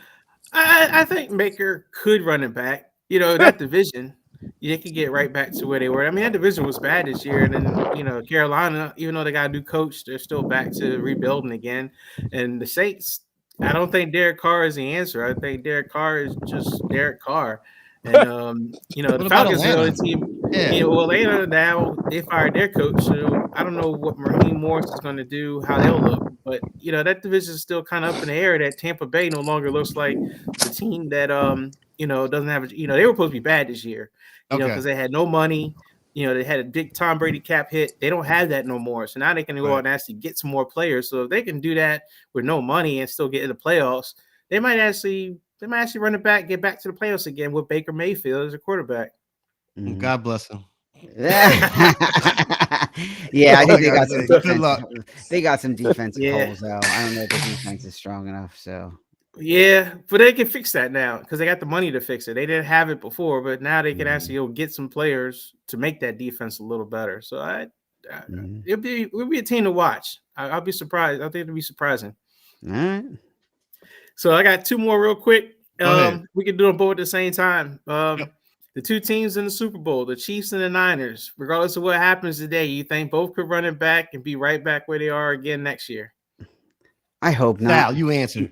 I think Baker could run it back. You know, that division, they could get right back to where they were. I mean, that division was bad this year. And then, you know, Carolina, even though they got a new coach, they're still back to rebuilding again. And the Saints, I don't think Derek Carr is the answer. I think Derek Carr is just Derek Carr. And, you know, the Falcons are the only team. Yeah. You know, Atlanta now, they fired their coach. So I don't know what Raheem Morris is going to do, how they'll look. But, you know, that division is still kind of up in the air. That Tampa Bay no longer looks like the team that, you know, doesn't have, you know, they were supposed to be bad this year, you know, because they had no money. You know, they had a big Tom Brady cap hit. They don't have that no more. So now they can go out and actually get some more players. So if they can do that with no money and still get in the playoffs, they might actually run it back, get back to the playoffs again with Baker Mayfield as a quarterback. God bless him. I think they got some defense. Good luck. They got some defensive holes, though. I don't know if the defense is strong enough. So yeah, but they can fix that now because they got the money to fix it. They didn't have it before, but now they can actually get some players to make that defense a little better. So it'll be a team to watch. I'll be surprised. I think it'll be surprising. All right. So I got two more real quick. We can do them both at the same time. The two teams in the Super Bowl, the Chiefs and the Niners, regardless of what happens today, you think both could run it back and be right back where they are again next year? I hope not. Sal, you answer.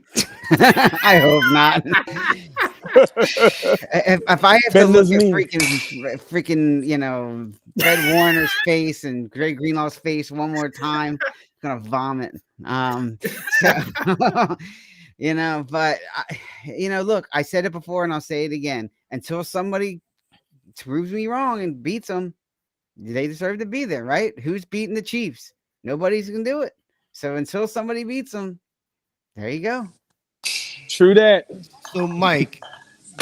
I hope not. if I have to look at freaking, you know, Fred Warner's face and Greg Greenlaw's face one more time, I'm gonna vomit. You know, but you know, look, I said it before and I'll say it again. Until somebody proves me wrong and beats them, they deserve to be there, right? Who's beating the Chiefs? Nobody's gonna do it. So until somebody beats them, there you go. True that. So, Mike,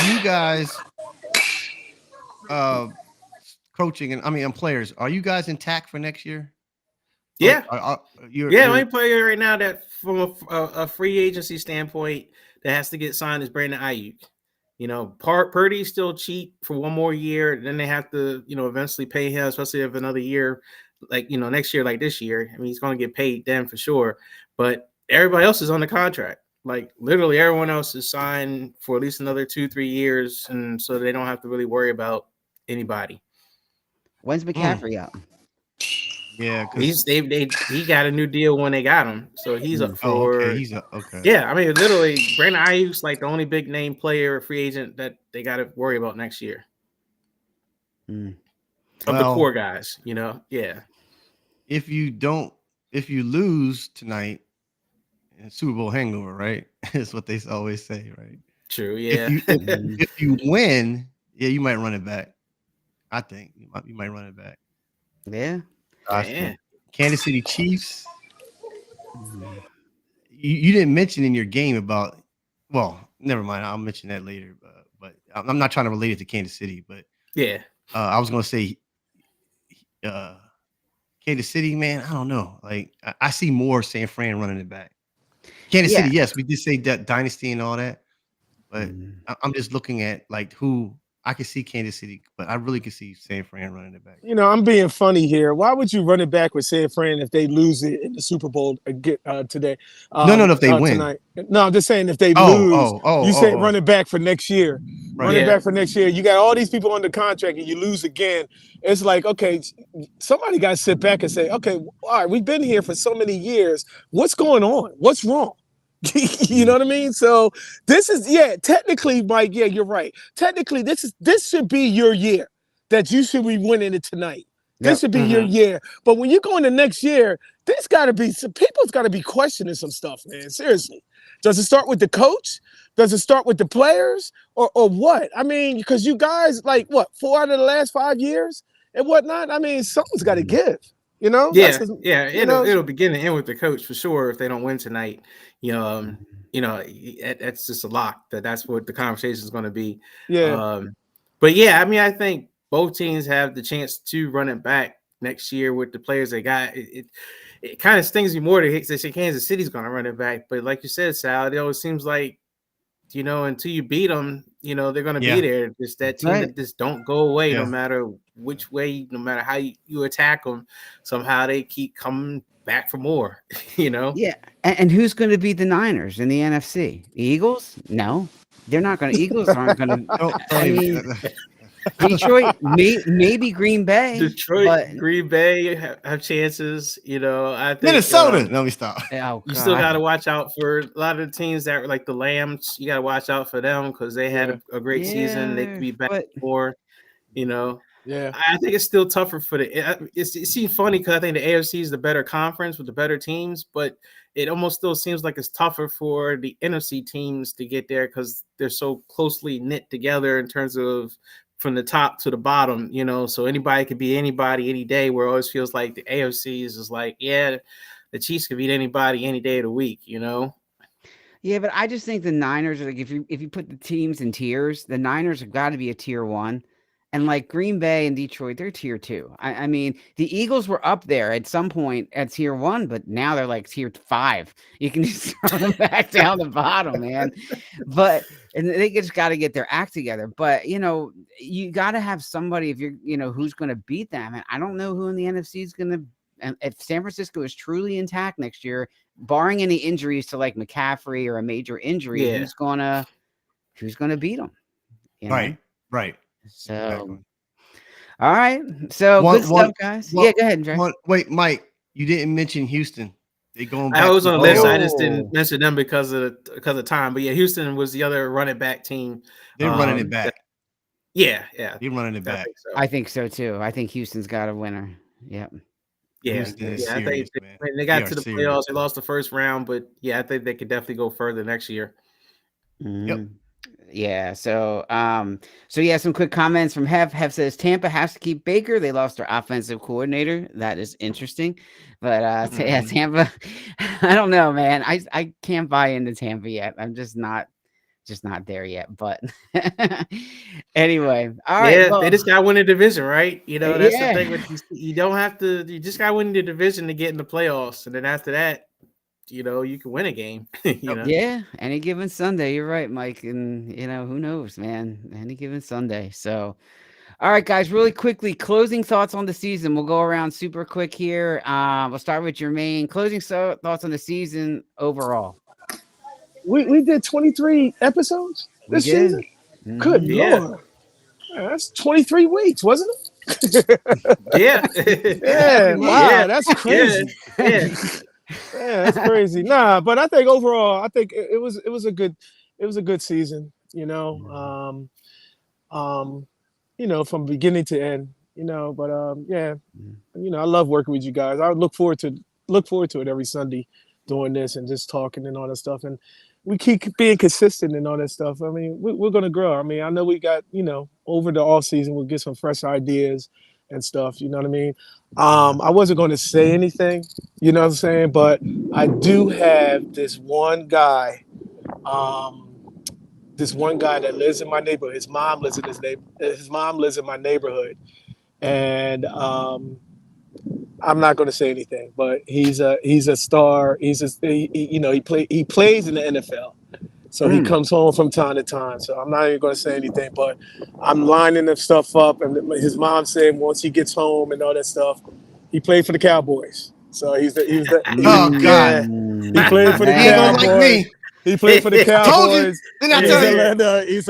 you guys, coaching and players, are you guys intact for next year? Yeah, you're only player right now that from a free agency standpoint that has to get signed is Brandon Ayuk. You know, Purdy's still cheap for one more year. Then they have to, you know, eventually pay him, especially if another year, like, you know, next year, like this year. I mean, he's going to get paid then for sure. But everybody else is on the contract. Like literally everyone else is signed for at least another 2-3 years. And so they don't have to really worry about anybody. When's McCaffrey up? Yeah, because he got a new deal when they got him, so he's up oh, okay, for. he's okay. Yeah, I mean, literally, Brandon Ayuk's like the only big name player, free agent that they got to worry about next year. Of the Well, core guys, yeah. if you lose tonight, Super Bowl hangover, right? Is what they always say, right? True, If yeah. you win, yeah, you might run it back. I think you might run it back. Yeah. Gosh, Man. Kansas City Chiefs. You didn't mention in your game about. Well, never mind. I'll mention that later. But I'm not trying to relate it to Kansas City. But Yeah. I was going to say, Kansas City, man. I don't know. Like I see more San Fran running it back. Kansas City, yes, we did say that dynasty and all that. But I'm just looking at like who I can see Kansas City, but I really can see San Fran running it back. I'm being funny here. Why would you run it back with San Fran if they lose it in the Super Bowl today? No, if they win Tonight. No, I'm just saying if they lose, oh, you say run it back for next year. Right. Run it back for next year. You got all these people under contract and you lose again. It's like, okay, somebody got to sit back and say, okay, all right, we've been here for so many years. What's going on? What's wrong? You know what I mean? So this is, technically, Mike, you're right. Technically, this should be your year that you should be winning it tonight. This should be your year. But when you go into next year, there's got to be some people's got to be questioning some stuff, man. Seriously. Does it start with the coach? Does it start with the players or what? I mean, because you guys, like, what, 4 out of the last 5 years and whatnot? I mean, someone's got to give. Yeah. It'll begin and end with the coach for sure if they don't win tonight. That's just a lock that's what the conversation is going to be. Yeah. But yeah, I mean, I think both teams have the chance to run it back next year with the players they got. It kind of stings me more to say Kansas City's going to run it back, but like you said, Sal, it always seems like until you beat them, they're going to be there. It's that team that just don't go away no matter which way, no matter how you attack them. Somehow they keep coming back for more, Yeah. And who's going to beat the Niners in the NFC? The Eagles? No, they're not going to. Eagles aren't going to. I mean, Detroit, maybe Green Bay. Green Bay have chances. I think Minnesota. Let me stop. Oh, you still got to watch out for a lot of the teams that were like the Lambs. You got to watch out for them because they had a great season. They could be back more. Yeah, I think it's still tougher for it seems funny because I think the AFC is the better conference with the better teams, but it almost still seems like it's tougher for the NFC teams to get there because they're so closely knit together in terms of from the top to the bottom, so anybody could beat anybody any day, where it always feels like the AFC is like, the Chiefs could beat anybody any day of the week, Yeah, but I just think the Niners are like, if you put the teams in tiers, the Niners have got to be a tier 1. And like Green Bay and Detroit, they're tier 2. I mean, the Eagles were up there at some point at tier 1, but now they're like tier 5. You can just throw them back down the bottom, man. And they just got to get their act together. But, you got to have somebody if you're, who's going to beat them. And I don't know who in the NFC is going to. And if San Francisco is truly intact next year, barring any injuries to like McCaffrey or a major injury, who's gonna beat them? Right. So, exactly. All right. So good stuff, guys. Go ahead, Dre. Wait, Mike, you didn't mention Houston. They going back. I was on the list. I just didn't mention them because of time. But yeah, Houston was the other running back team. They're running it back. Yeah. They're running it back. I think so too. I think Houston's got a winner. Yep. Yeah. I think they got to the playoffs. They lost the first round, but I think they could definitely go further next year. Yep. Yeah. So some quick comments from Hef. Hef says Tampa has to keep Baker. They lost their offensive coordinator. That is interesting. But Tampa, I don't know, man. I can't buy into Tampa yet. I'm just not there yet. But anyway, all right. Yeah, they just got to win the division, right? That's the thing. You don't have to. You just got to win the division to get in the playoffs, and then after that, you can win a game. Yeah, any given Sunday. You're right, Mike. And who knows, man? Any given Sunday. So, all right, guys, really quickly, closing thoughts on the season. We'll go around super quick here. We'll start with Jermaine. Closing thoughts on the season overall. We did 23 episodes this season. Good Lord. Yeah, that's 23 weeks, wasn't it? Yeah. Yeah, wow, Yeah. that's Yeah. crazy. Yeah. Yeah, that's crazy. Nah, but I think overall, I think it was a good season. From beginning to end. But yeah, I love working with you guys. I look forward to it every Sunday, doing this and just talking and all that stuff. And we keep being consistent and all that stuff. I mean, we're gonna grow. I mean, I know we got over the off season, we'll get some fresh ideas and stuff. You know what I mean? I wasn't going to say anything. You know what I'm saying? But I do have um, this one guy that lives in my neighborhood. His mom lives in my neighborhood, and I'm not going to say anything. But he's a star. He plays in the NFL. So he comes home from time to time. So I'm not even going to say anything, but I'm lining the stuff up. And his mom said once he gets home and all that stuff, he played for the Cowboys. So Oh God, he played for the he ain't gonna like Cowboys. me. He played for the I told you. Cowboys. Didn't I tell you?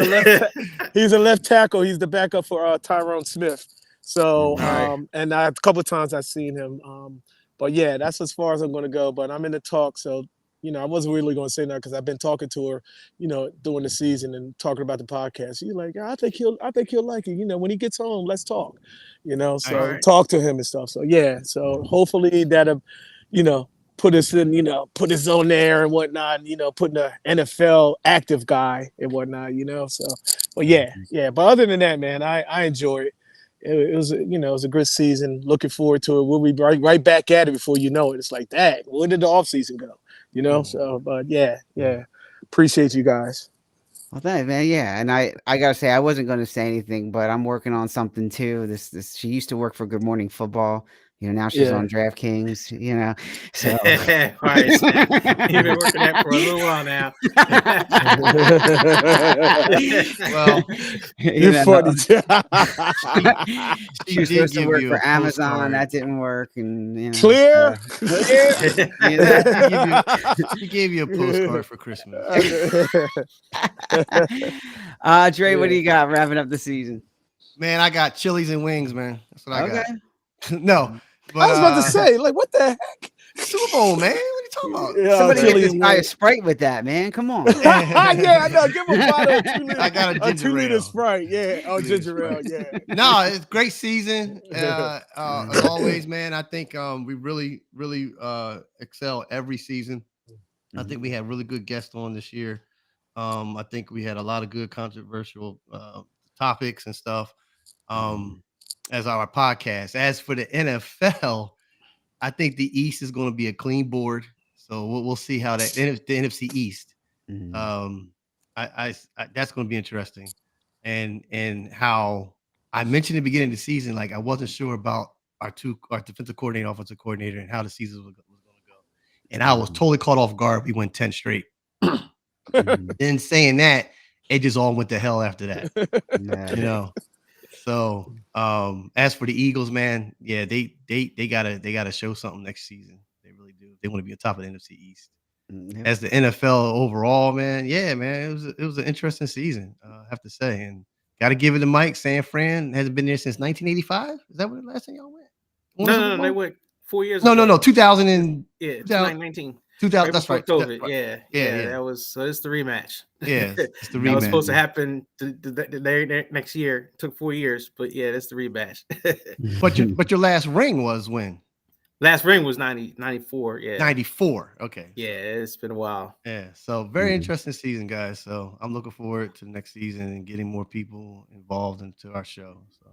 He's a left tackle. He's the backup for Tyrone Smith. So Right. and a couple of times I've seen him. But yeah, that's as far as I'm going to go. But I'm in the talk, so I wasn't really going to say that because I've been talking to her, during the season and talking about the podcast. She's like, I think he'll like it. When he gets home, let's talk. So All right. talk to him and stuff. So yeah, so hopefully that'll, put us put us on there and whatnot. Putting the NFL active guy and whatnot. So, but yeah. But other than that, man, I enjoy it. It was it was a good season. Looking forward to it. We'll be right back at it before you know it. It's like that. Where did the off season go? So but yeah. Appreciate you guys. Well, thanks, man. Yeah, and I gotta say I wasn't going to say anything, but I'm working on something too. This she used to work for Good Morning Football. Now she's Yeah. on DraftKings. So Right. Snap. You've been working that for a little while now. Well, You're funny. She was did supposed to give work you for a Amazon. postcard. That didn't work, and Clear. He gave you a postcard for Christmas. Dre, what do you got wrapping up the season? Man, I got chilies and wings, man. That's what I Okay. got. No, but I was about to say, like, what the heck? Super Bowl, man. What are you talking about? Yeah, Somebody get chili this and guy a wings. Sprite with that, man. Come on. Yeah, I know. Give him a bottle of 2 liter. I got a ginger 2 liter ale. Sprite. Yeah. Oh, 2 liter ginger ale. Sprite. Yeah. No, it's a great season. As always, man. I think we really excel every season. I think we had really good guests on this year. I think we had a lot of good controversial topics and stuff as our podcast. As for the NFL, I think the East is going to be a clean board. So we'll see how that the NFC East. I that's going to be interesting, and how I mentioned at the beginning of the season, like I wasn't sure about our defensive coordinator, offensive coordinator, and how the season was going to go, and I was totally caught off guard. We went 10 straight. Then saying that, it just all went to hell after that. So as for the Eagles, man, yeah, they gotta show something next season. They really do. They want to be on top of the NFC East. As the NFL overall, man, yeah, man, it was an interesting season, I have to say, and got to give it to Mike. San Fran hasn't been there since 1985. Is that what the last time y'all went? No, they went 4 years No, ago. no, 2000 and 2019. 2000. That's right. COVID. Right. Yeah. That was so. It's the rematch. Yeah, it's the rematch. That was supposed to happen the next year. It took 4 years, but yeah, that's the rematch. But your last ring was when? Last ring was 94. Yeah. 94. Okay. Yeah, it's been a while. Yeah. So very interesting season, guys. So I'm looking forward to the next season and getting more people involved into our show. So.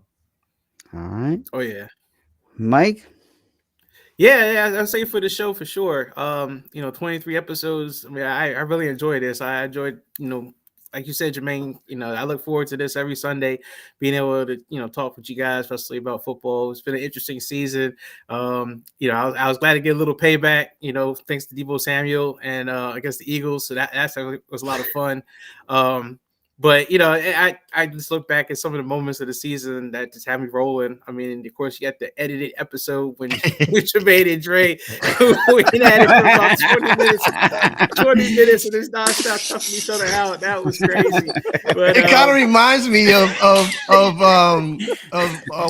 All right. Oh yeah. Mike? Yeah, I'll say for the show for sure. 23 episodes. I mean, I really enjoyed this. I enjoyed, like you said, Jermaine, I look forward to this every Sunday, being able to, talk with you guys, especially about football. It's been an interesting season. I was glad to get a little payback, thanks to Deebo Samuel and I guess the Eagles. So that was a lot of fun. But I just look back at some of the moments of the season that just had me rolling. I mean, of course, you got the edited episode when Jermaine and Dre went at it for about 20 minutes, and just nonstop cussing each other out. That was crazy. But It kind of reminds me of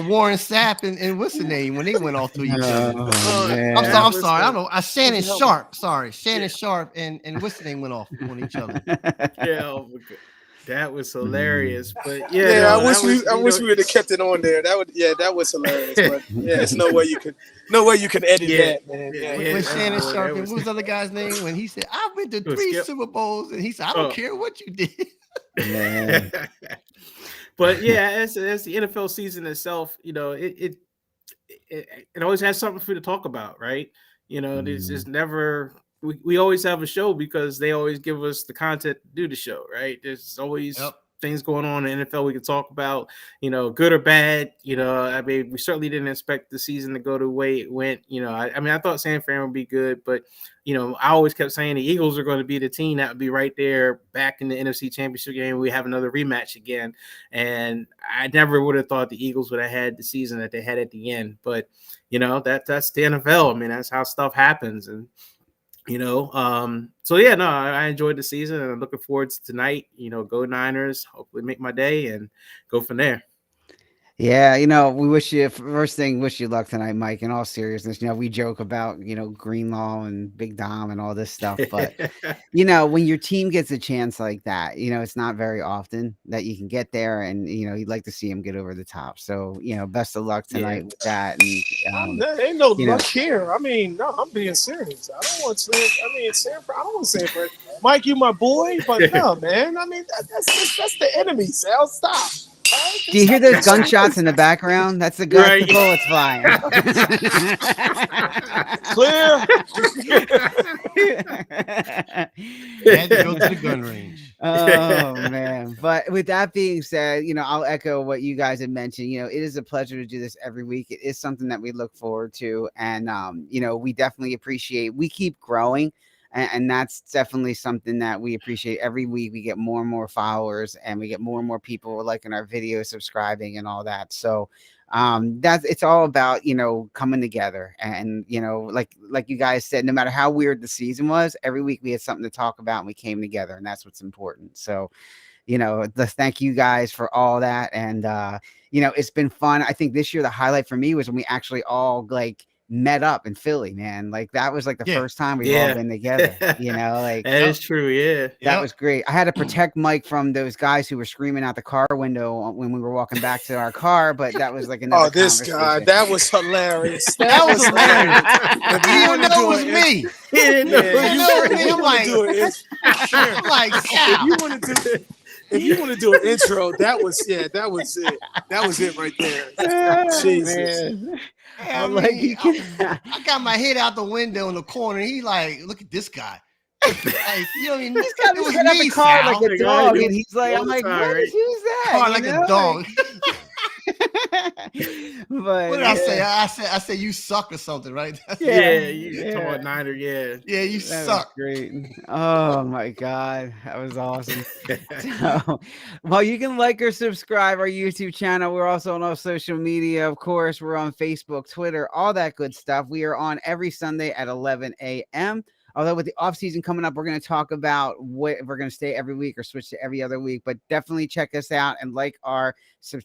Warren Sapp and what's the name when they went off to each other. Man. I'm sorry. I don't know. Shannon Sharp. Sorry, Shannon Sharp and what's the name went off on each other. Yeah, oh my God. That was hilarious. But I wish we would have kept it on there. That was hilarious. But yeah, there's no way you could edit that, man. When Shannon Sharp and what was the other guy's name when he said, "I've been to 3 Super Bowls," and he said, "I don't care what you did." Man. But yeah, as the NFL season itself, it always has something for you to talk about, right? There's just never. We always have a show because they always give us the content to do the show, right? There's always things going on in the NFL we can talk about, good or bad. I mean, we certainly didn't expect the season to go the way it went. I mean, I thought San Fran would be good, but I always kept saying the Eagles are going to be the team that would be right there back in the NFC Championship game. We have another rematch again, and I never would have thought the Eagles would have had the season that they had at the end. But that's the NFL. I mean, that's how stuff happens, and so yeah, no, I enjoyed the season and I'm looking forward to tonight. Go Niners, hopefully make my day and go from there. Yeah, we wish you luck tonight, Mike. In all seriousness, we joke about Greenlaw and Big Dom and all this stuff, but when your team gets a chance like that, it's not very often that you can get there, and you'd like to see him get over the top. So best of luck tonight with that. And there ain't no luck here. I mean, no, I'm being serious. I don't want San. I don't want San Fran. Mike, you my boy, but no, man. I mean, that's the enemy. Sal, stop. Do you hear those gunshots in the background? That's the bullets flying. Clear. Had to go to the gun range. Oh man! But with that being said, I'll echo what you guys had mentioned. It is a pleasure to do this every week. It is something that we look forward to, and we definitely appreciate. We keep growing. And that's definitely something that we appreciate. Every week we get more and more followers, and we get more and more people liking our videos, subscribing, and all that. So it's all about coming together, and like you guys said, no matter how weird the season was, every week we had something to talk about, and we came together, and that's what's important. So thank you guys for all that, and it's been fun. I think this year the highlight for me was when we actually all met up in Philly, man. Like that was like the first time we've all been together, that is true. Yeah. That was great. I had to protect Mike from those guys who were screaming out the car window when we were walking back to our car, but that was like another this guy, that was hilarious. That was hilarious. He didn't know it was me. He didn't know it was me. I'm like, if you want to do an intro, that was it. That was it right there. Jesus. Yeah, I got my head out the window in the corner. He like, look at this guy. Like, he's got his head up the car like a dog, and he's like, I'm like, who's that? Car like a dog. But what did I say? I said you suck or something, right? You talking about Niner, you suck. Great. Oh my God, that was awesome. So, well, you can like or subscribe our YouTube channel. We're also on all social media, of course. We're on Facebook, Twitter, all that good stuff. We are on every Sunday at 11 a.m. Although with the off season coming up, we're going to talk about what if we're going to stay every week or switch to every other week. But definitely check us out and like our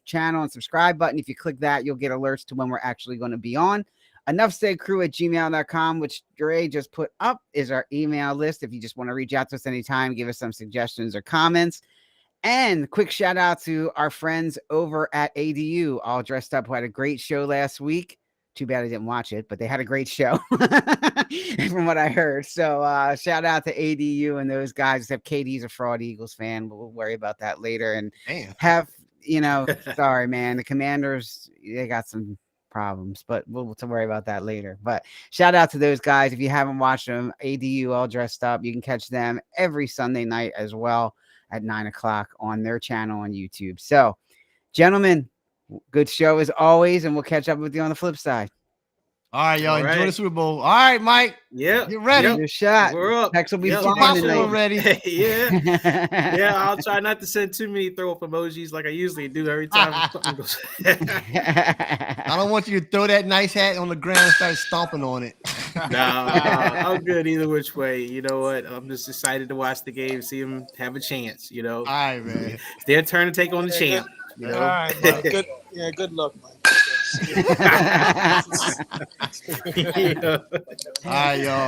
channel and subscribe button. If you click that, you'll get alerts to when we're actually going to be on. enoughsaidcrew@gmail.com, which Dre just put up, is our email list. If you just want to reach out to us anytime, give us some suggestions or comments. And quick shout out to our friends over at ADU, All Dressed Up, who had a great show last week. Too bad I didn't watch it, but they had a great show from what I heard. So shout out to ADU and those guys. Except Katie's a fraud Eagles fan, but we'll worry about that later. And sorry, man. The Commanders, they got some problems, but we'll worry about that later. But shout out to those guys. If you haven't watched them, ADU All Dressed Up, you can catch them every Sunday night as well at 9:00 on their channel on YouTube. So, gentlemen, good show as always, and we'll catch up with you on the flip side. All right, y'all. All Enjoy right. the Super Bowl. All right, Mike. Yep. Get ready. Yep. Your shot. We're up. Tex will be Yep. Get your flying popcorn tonight. ready. Yeah. I'll try not to send too many throw up emojis like I usually do every time something goes. I don't want you to throw that nice hat on the ground and start stomping on it. No, I'm good either which way. You know what? I'm just excited to watch the game, see them have a chance. You know, All right, man. it's their turn to take on the champ. You know, All right, Mike. Good. Yeah, good luck, Mike. You know? All right, y'all.